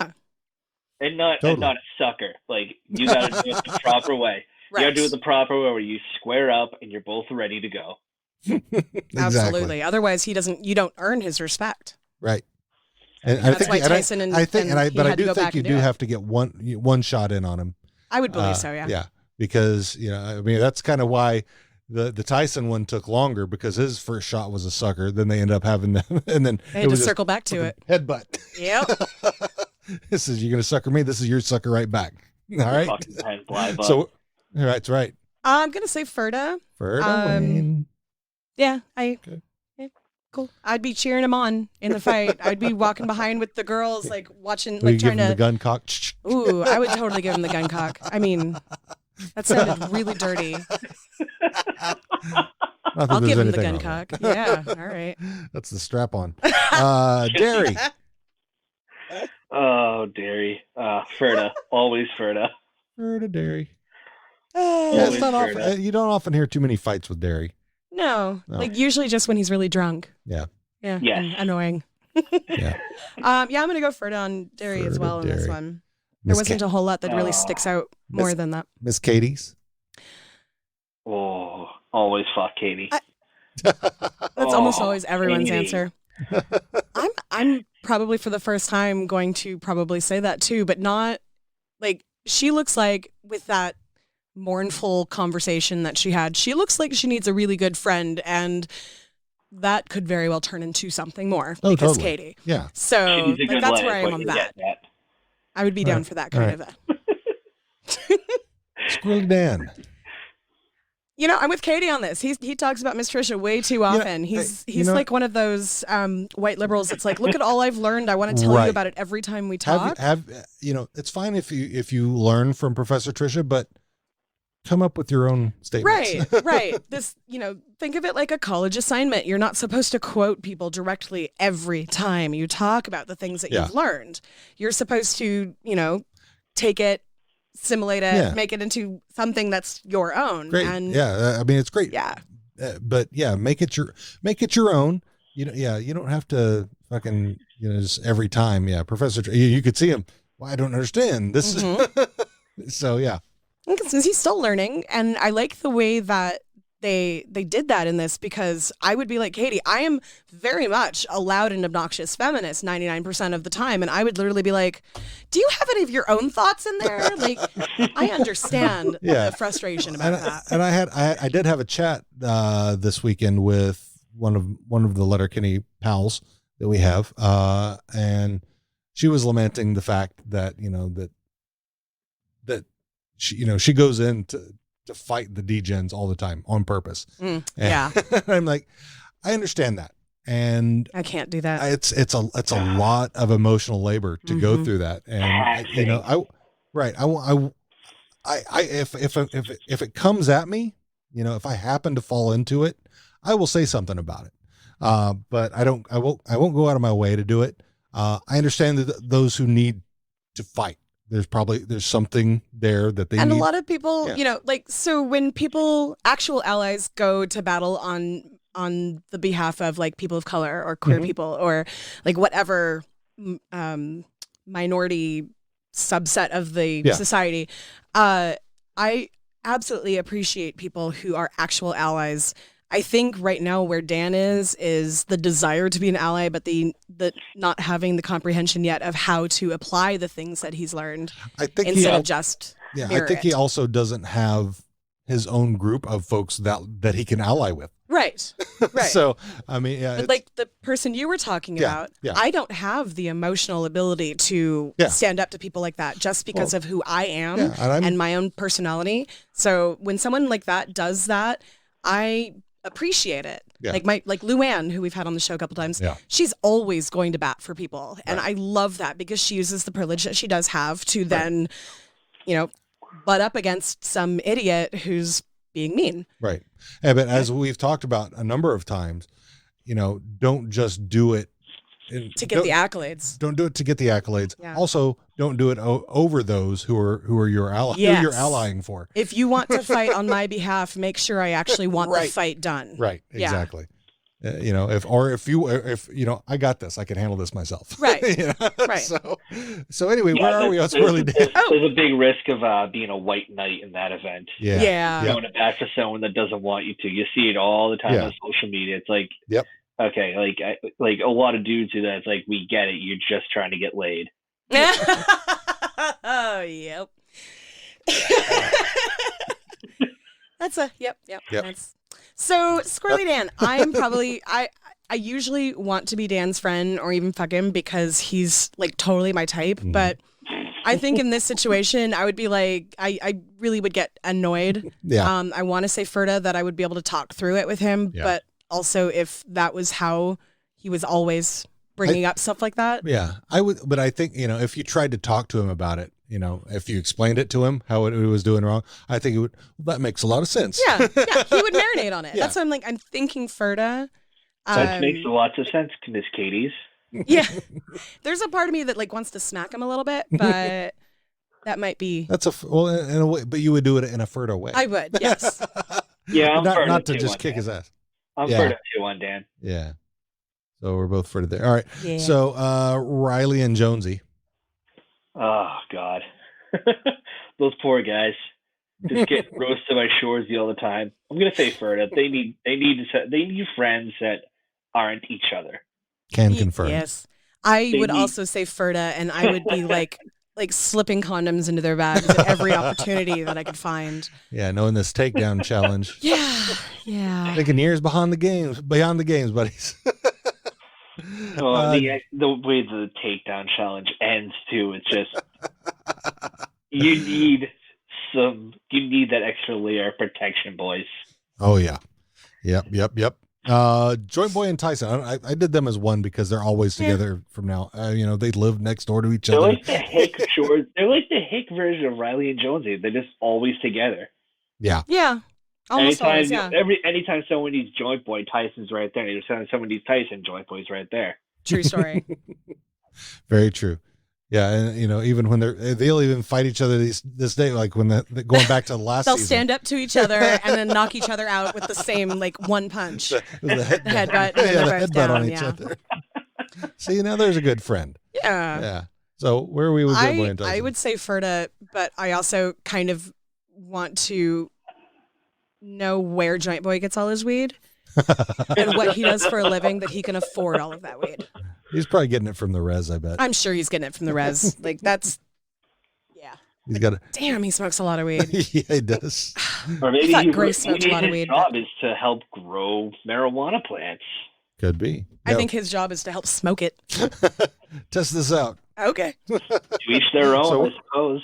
And not a sucker. Like, you got to do it the proper way. Right. You got to do it the proper way where you square up and you're both ready to go. Exactly. Absolutely. Otherwise, you don't earn his respect. Right. And that's why Tyson I do think you do have to get one shot in on him. I would believe so. Yeah. Yeah. Because, you know, I mean, that's kind of why the Tyson one took longer, because his first shot was a sucker. Then they end up having them, and then they had to circle back to it. Headbutt. Yep. This is, you're going to sucker me. This is your sucker right back. All right. So, all right, that's right. I'm going to say Ferda. Wayne. Yeah, yeah, cool. I'd be cheering him on in the fight. I'd be walking behind with the girls, like watching, like trying to. The gun cock. Ooh, I would totally give him the gun cock. I mean, that sounded really dirty. I'll give him the gun cock. Yeah, all right. That's the strap on. Derry. Oh, Derry. Ferda. Always Ferda. Ferda Derry. It's not often, you don't often hear too many fights with Derry. No. Like usually just when he's really drunk. Yeah. Yeah. Yes. Annoying. Yeah. I'm going to go Ferda on Derry as well in this one. There wasn't a whole lot that really sticks out more than that. Miss Katie's. Oh, always fuck Katie. That's almost always everyone's answer. I'm probably for the first time going to probably say that too, but not like she looks like with that mournful conversation that she had. She looks like she needs a really good friend, and that could very well turn into something more. Oh, because totally. Katie. Yeah. So like, that's where I am on that. I would be down for that kind of a. Squirrely Dan. You know, I'm with Katie on this. He talks about Miss Trisha way too often. He's like one of those white liberals. It's like, look at all I've learned. I want to tell you about it every time we talk. It's fine if you learn from Professor Trisha, but come up with your own statements. Right. This, think of it like a college assignment. You're not supposed to quote people directly every time you talk about the things that you've learned. You're supposed to, take it, simulate it, make it into something that's your own. Great. And I mean, it's great. Yeah. But make it your own. You don't have to fucking, just every time. Yeah. Professor, you could see him. Well, I don't understand this. So, yeah. Since he's still learning, and I like the way that they did that in this, because I would be like, Katie, I am very much a loud and obnoxious feminist 99% of the time, and I would literally be like, do you have any of your own thoughts in there? Like, I understand the frustration about that. And I did have a chat this weekend with one of the Letterkenny pals that we have, and she was lamenting the fact that that she goes in to fight the degens all the time on purpose. Yeah. I'm like, I understand that. And I can't do that. It's a lot of emotional labor to go through that. And if it comes at me, if I happen to fall into it, I will say something about it. But I won't go out of my way to do it. I understand that those who need to fight, there's something there that they need. A lot of people, so when actual allies go to battle on the behalf of like people of color or queer people or like whatever minority subset of the society, I absolutely appreciate people who are actual allies. I think right now where Dan is the desire to be an ally, but the not having the comprehension yet of how to apply the things that he's learned. I think instead of just he also doesn't have his own group of folks that he can ally with. Right. So I mean, but like the person you were talking about, I don't have the emotional ability to stand up to people like that just because of who I am and my own personality. So when someone like that does that, I appreciate it. Like Luann, who we've had on the show a couple times, she's always going to bat for people. And I love that because she uses the privilege that she does have to then, butt up against some idiot who's being mean. Right. Yeah, but as we've talked about a number of times, don't just do it to get the accolades. Don't do it to get the accolades. Yeah. Also, don't do it over those who are your ally, who you're allying for. If you want to fight on my behalf, make sure I actually want the fight done. Right. Exactly. If I got this, I can handle this myself. Right. Right. So anyway, where are we on Squirrely Dan? There's a big risk of being a white knight in that event. Yeah. Going to bat for someone that doesn't want you to. You see it all the time on social media. It's like, okay, like a lot of dudes do that. It's like, we get it. You're just trying to get laid. Oh, yep. That's a yep. So Squirrely Dan, I usually want to be Dan's friend or even fuck him because he's like totally my type. But I think in this situation, I would be like, I really would get annoyed. Yeah. I want to say Ferda that I would be able to talk through it with him, but also if that was how he was always bringing up stuff like that. Yeah, I would, but I think, if you tried to talk to him about it, if you explained it to him, how it was doing wrong, I think that makes a lot of sense. Yeah, he would marinate on it. Yeah. That's what I'm thinking Ferda. That makes lots of sense, Miss Katie's. Yeah. There's a part of me that wants to smack him a little bit, but that might be. That's in a way, but you would do it in a Ferda way. I would, yes. Yeah, I'm not to just kick his ass. I'm Ferda too on Dan. Yeah. So we're both Ferda there. All right. Yeah. So Riley and Jonesy. Oh God, those poor guys just get roasted by Shorzy all the time. I'm gonna say Ferda. They need friends that aren't each other. Can confirm. Yes, I would also say Ferda, and I would be like like slipping condoms into their bags at every opportunity that I could find. Yeah, knowing this takedown challenge. Yeah. Thinking years beyond the games, buddies. The way the takedown challenge ends too, it's just you need that extra layer of protection, boys. Oh yeah, yep. Joint Boy and Tyson. I did them as one because they're always together from now. They live next door to each other. They're like the hick version of Riley and Jonesy. They're just always together. Yeah. Almost always, yeah. Anytime someone needs Joint Boy, Tyson's right there. Anytime someone needs Tyson, Joint Boy's right there. True story. Very true. Yeah, and even when they'll even fight each other this day, like when they're going back to last They'll season. stand up to each other and then knock each other out with the same one punch. the headbutt. The headbutt on each other. See, now there's a good friend. Yeah. So where are we with Joint Boy and Tyson? I would say Ferda, but I also kind of want to know where Joint Boy gets all his weed and what he does for a living that he can afford all of that weed. He's probably getting it from the res, I bet. I'm sure he's getting it from the res. Like that's, he's got damn, he smokes a lot of weed. Yeah, he does. Or maybe Grace smokes a lot of weed. His job is to help grow marijuana plants. Could be. I think his job is to help smoke it. Test this out. Okay. To each their own, I suppose.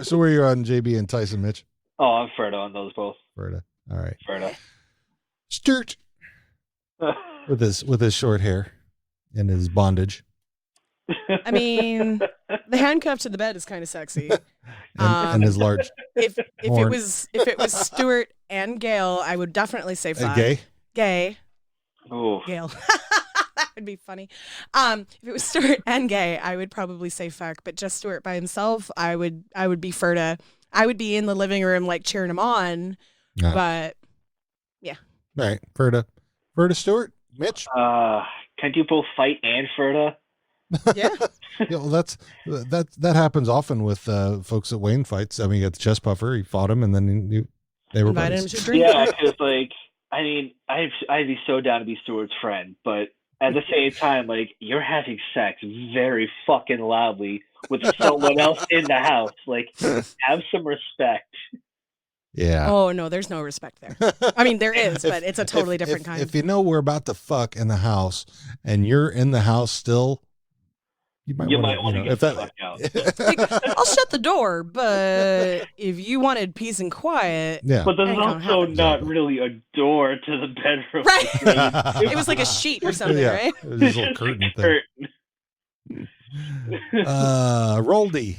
So where you're on JB and Tyson, Mitch? Oh, I'm Ferda on those both. Ferda. All right. Ferda. Sturt. with his short hair and his bondage. I mean, the handcuff to the bed is kind of sexy. And his large if horn. it was Stuart and Gail, I would definitely say fuck. Gay. Oh. Gail. That would be funny. If it was Stuart and Gay, I would probably say fuck, but just Stuart by himself, I would be Ferda. I would be in the living room like cheering him on. But yeah. All right. Ferda Stewart, Mitch. Can't you both fight and Ferda? Yeah. Yeah, well, that happens often with folks at Wayne fights. I mean, you got the chest puffer. He fought him, and then they were invited him buddies. to drink. Yeah, because I'd be so down to be Stuart's friend, but at the same time, you're having sex very fucking loudly with someone else in the house. Have some respect. Yeah. Oh no, there's no respect there. I mean, there is, but it's a totally different kind. If you know we're about to fuck in the house, and you're in the house still, you might want to get the fuck out. I'll shut the door, but if you wanted peace and quiet, But there's also not really a door to the bedroom. Right. It was like a sheet or something, right? It was this little curtain thing. Roldy.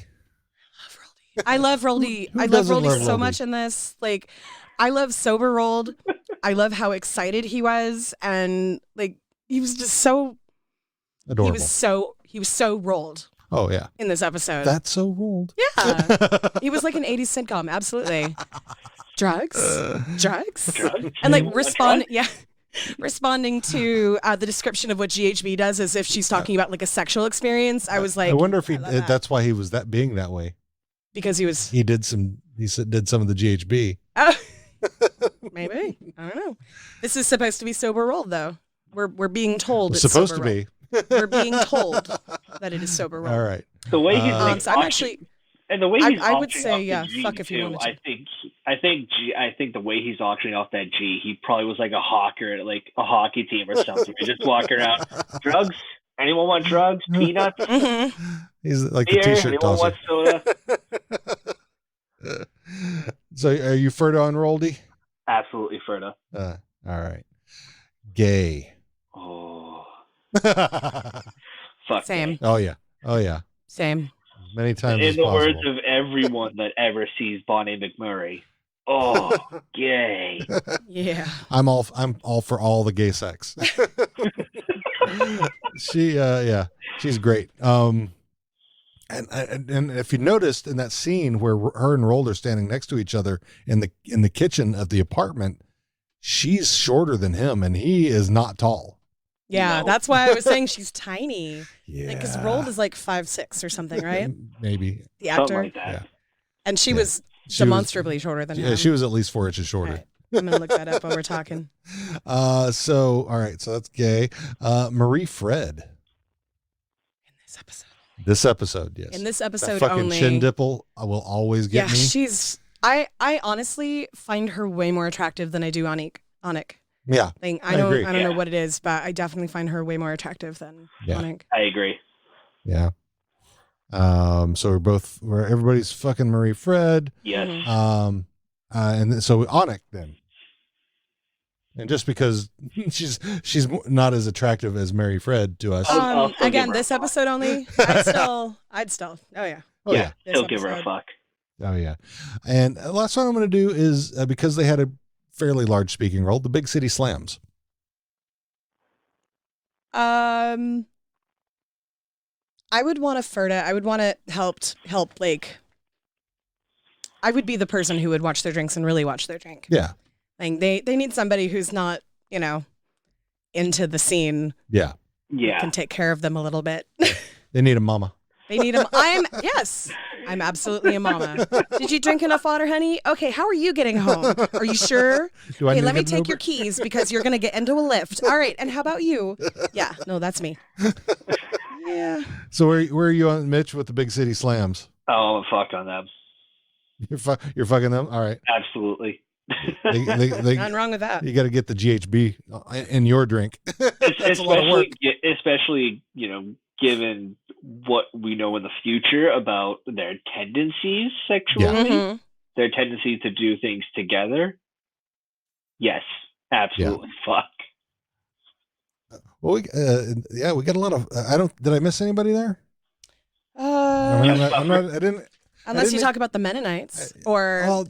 I love Roldy. I love Roldy so much in this. I love sober Rold. I love how excited he was, and he was just so adorable. He was so rolled. Oh yeah. In this episode. That's so rolled. Yeah. He was like an 80s sitcom, absolutely. Drugs. And responding to the description of what GHB does as if she's talking about a sexual experience. I was like, I wonder if that's why he was being that way. Because he did some of the GHB. Maybe. I don't know. This is supposed to be sober rolled though. We're being told it's supposed to be. We're being told that it is sober rolled. All right. The way he's so I'm actually, and the way he's I would auctioning say off the G fuck if you too, wanted to. I think the way he's auctioning off that G, he probably was like a hawker at a hockey team or something. He just walk around. Drugs? Anyone want drugs? Peanuts? Mm-hmm. He's like Beer? the t-shirt Anyone tosser. want soda? So are you Ferda on Roldy? Absolutely Ferda. All right. Gay. Oh. Fuck. Same. Oh yeah. Same. Many times In as the possible. words of everyone that ever sees Bonnie McMurray. Oh, gay. Yeah. I'm all for all the gay sex. She's great. And if you noticed in that scene where her and Rold are standing next to each other in the kitchen of the apartment, she's shorter than him and he is not tall. Yeah, that's why I was saying she's tiny. Yeah. Because Rold is 5'6" or something, right? Maybe. The actor. Something like that. Yeah. And she was demonstrably shorter than him. Yeah, she was at least 4 inches shorter. Right. I'm going to look that up while we're talking. So, all right. So that's gay. Marie Fred. In this episode. This episode, yes. In this episode that fucking only. chin dipple will always get me. I honestly find her way more attractive than I do Anik. Yeah. I don't know what it is, but I definitely find her way more attractive than Anik. I agree. Yeah. So everybody's fucking Marie Fred. Yes. And so Anik then. And just because she's not as attractive as Mary Fred to us. Again, this episode only, I'd still. Oh yeah. Oh yeah. Still give her a fuck. Oh yeah. And the last one I'm going to do is because they had a fairly large speaking role, the Big City Slams. I would want a Ferda. I would want to help like. I would be the person who would watch their drinks and really watch their drink. Yeah. Like they need somebody who's not, into the scene. Yeah. Yeah. Can take care of them a little bit. They need a mama. They need a I'm absolutely a mama. Did you drink enough water, honey? Okay, how are you getting home? Are you sure? Okay, let me take your keys because you're going to get into a lift. All right, and how about you? Yeah, no, that's me. Yeah. So where are you on, Mitch, with the Big City Slams? Oh, I'm fucked on them. You're fucking them? All right. Absolutely. Nothing wrong with that. You got to get the GHB in your drink. That's a lot of work. Especially, given what we know in the future about their tendencies sexually, their tendency to do things together. Yes, absolutely. Fuck. Well, we got a lot of. Did I miss anybody there? Unless you talk about the Mennonites or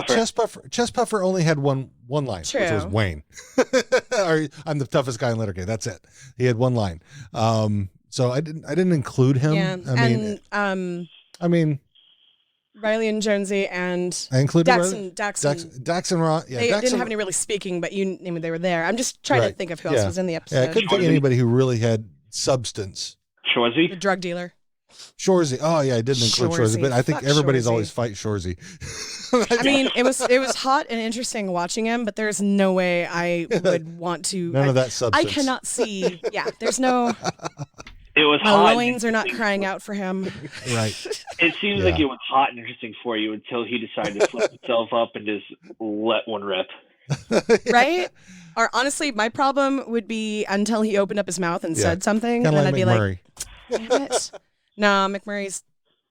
Chest Puffer only had one line, True. which was Wayne. I'm the toughest guy in Letterkenny. That's it. He had one line. So I didn't include him. Yeah. I mean, Riley and Jonesy and I included Dax and Ron. Yeah, they didn't have any really speaking, but they were there. I'm just trying to think of who else was in the episode. Yeah, I couldn't think of anybody who really had substance. Shorzy, the drug dealer. Shorzy. Oh yeah, I didn't include Shorzy, but I think everybody's always fight Shorzy. I mean, it was hot and interesting watching him, but there's no way I would want to. None of that substance. I cannot see. Yeah, there's no. It was my hot. loins are not crying out for him. Right. It seems like it was hot and interesting for you until he decided to flip himself up and just let one rip. Right? Or honestly, my problem would be until he opened up his mouth and said something, and then I'd be McMurray. like, damn it. No, McMurray's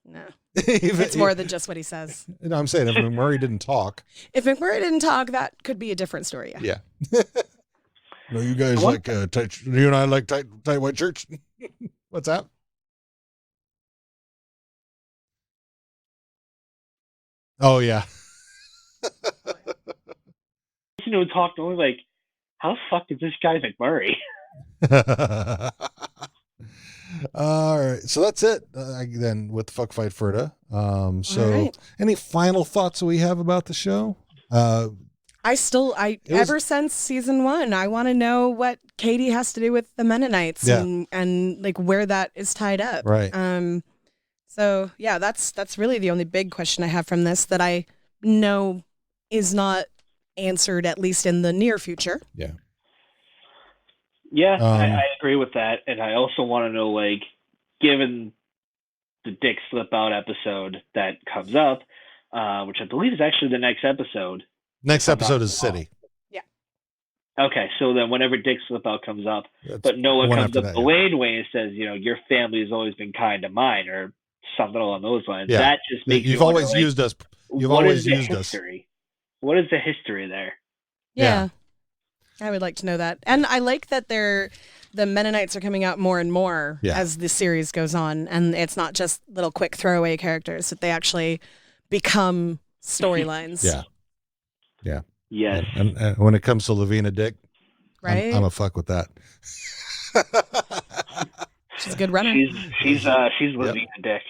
no. It's more than just what he says. No, I'm saying if McMurray didn't talk. If McMurray didn't talk, that could be a different story. Yeah. No, you guys like tight. You and I like tight white shirts. What's that? Oh yeah. Talked only like, how the fuck is this guy McMurray? All right, so that's it then with Fuck Fight Ferda. Any final thoughts we have about the show? Ever since season 1, I want to know what Katie has to do with the Mennonites and like where that is tied up. Right. So yeah, that's really the only big question I have from this that I know is not answered, at least in the near future. Yeah. Yeah, I agree with that. And I also want to know, like, given the Dick Slip Out episode that comes up, which I believe is actually the next episode. Next episode is City. Yeah. Okay, so then whenever Dick Slip Out comes up, but Noah comes up to Wayne and says, your family has always been kind to mine, or something along those lines. Yeah. That just makes You've always used us. You've always used us. What is the history there? Yeah. I would like to know that. And I like that the Mennonites are coming out more and more as the series goes on. And it's not just little quick throwaway characters, that they actually become storylines. Yeah. Yeah. Yes. And when it comes to Lavina Dick, right? I'm a fuck with that. She's a good runner. She's Lavina Dick.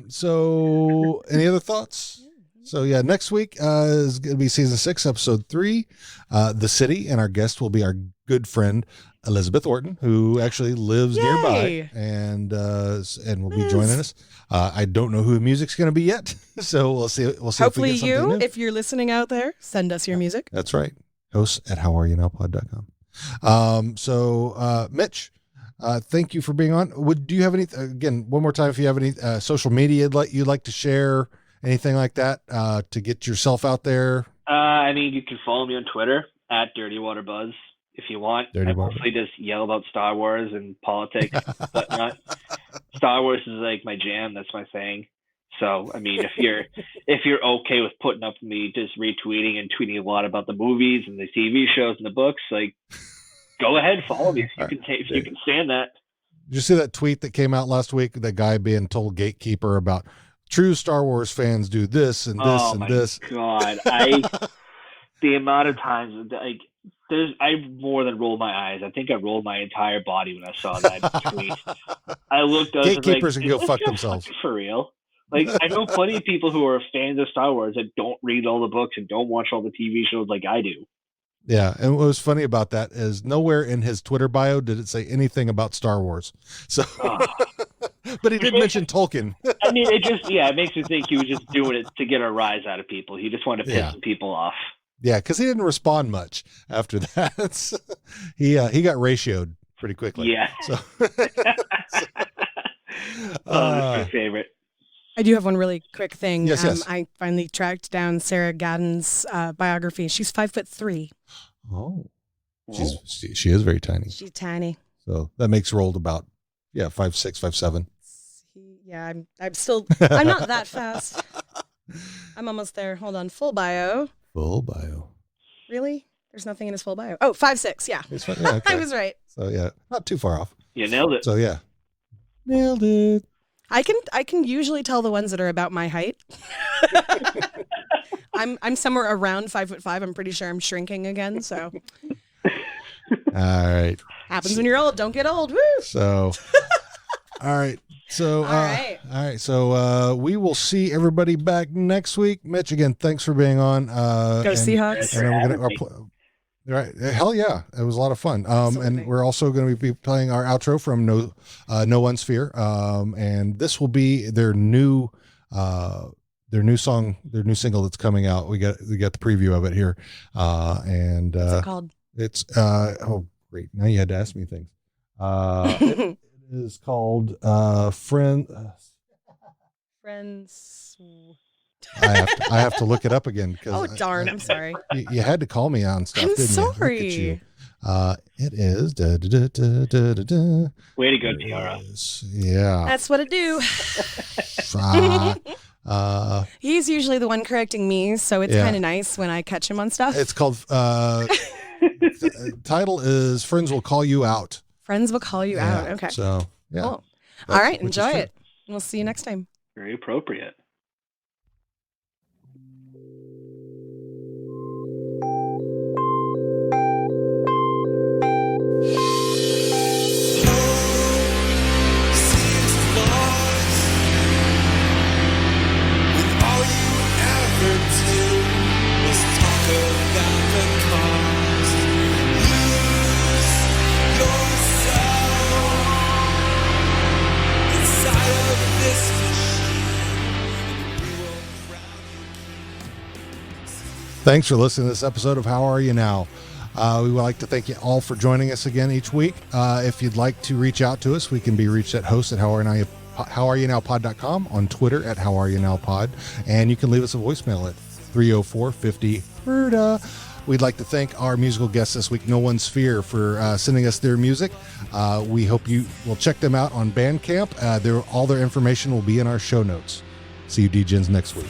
So any other thoughts? So yeah, next week is going to be season 6, episode 3, The City, and our guest will be our good friend Elizabeth Orton, who actually lives nearby and will be joining us. I don't know who the music's going to be yet, so we'll see. Hopefully, if we get something new. If you're listening out there, send us your music. That's right. Hosts at howareyounowpod.com. So Mitch, thank you for being on. Do you have any, again, one more time, if you have any social media you'd like to share, anything like that, to get yourself out there? I mean, you can follow me on Twitter at Dirty Water Buzz if you want. I mostly just yell about Star Wars and politics, whatnot. Star Wars is like my jam. That's my thing. So, I mean, if you're okay with putting up with me just retweeting and tweeting a lot about the movies and the TV shows and the books, like, go ahead, follow me if you can stand that. Did you see that tweet that came out last week? That guy being told gatekeeper about true Star Wars fans do this and this and this. Oh my God. The amount of times, like, I more than rolled my eyes. I think I rolled my entire body when I saw that tweet. I looked up Gatekeepers and can go fuck themselves. For real. Like, I know plenty of people who are fans of Star Wars that don't read all the books and don't watch all the TV shows like I do. Yeah, and what was funny about that is nowhere in his Twitter bio did it say anything about Star Wars. So, but he did mention Tolkien. I mean, it makes me think he was just doing it to get a rise out of people. He just wanted to piss some people off. Yeah, because he didn't respond much after that. He got ratioed pretty quickly. Yeah. So, that's my favorite. I do have one really quick thing. Yes. I finally tracked down Sarah Gadden's biography. She's 5'3". Oh, she is very tiny. She's tiny. So that makes Rolled about 5'6", 5'7". Yeah, I'm not that fast. I'm almost there. Hold on, full bio. Full bio. Really? There's nothing in his full bio. Oh, 5'6". Yeah, okay. I was right. So yeah, not too far off. You nailed it. So yeah, nailed it. I can usually tell the ones that are about my height. I'm somewhere around 5'5". I'm pretty sure I'm shrinking again. So. All right. Happens when you're old. Don't get old. Woo. So. All right. So. All right. So we will see everybody back next week. Mitch, again, thanks for being on. Go Seahawks. And then we're right. Hell yeah. It was a lot of fun. And we're also going to be playing our outro from No One's Fear. And this will be their new song, their new single that's coming out. We got the preview of it here. And what's it called? It's oh great. Now you had to ask me things. It is called Friends. I have to look it up again. Oh darn! I'm sorry. You had to call me on stuff. I'm didn't sorry. You? It is. Way to go, Tiara. Yeah. That's what it do. He's usually the one correcting me, so it's kind of nice when I catch him on stuff. It's called. Title is "Friends Will Call You Out." Friends will call you out. Okay. So yeah. Cool. All right. Enjoy it. We'll see you next time. Very appropriate. Thanks for listening to this episode of How Are You Now? We would like to thank you all for joining us again each week. If you'd like to reach out to us, we can be reached at host@howareyounowpod.com, on Twitter at howareyounowpod, and you can leave us a voicemail at 304-50-FERDA. We'd like to thank our musical guests this week, No One's Fear, for sending us their music. We hope you will check them out on Bandcamp. All their information will be in our show notes. See you D-Gens next week.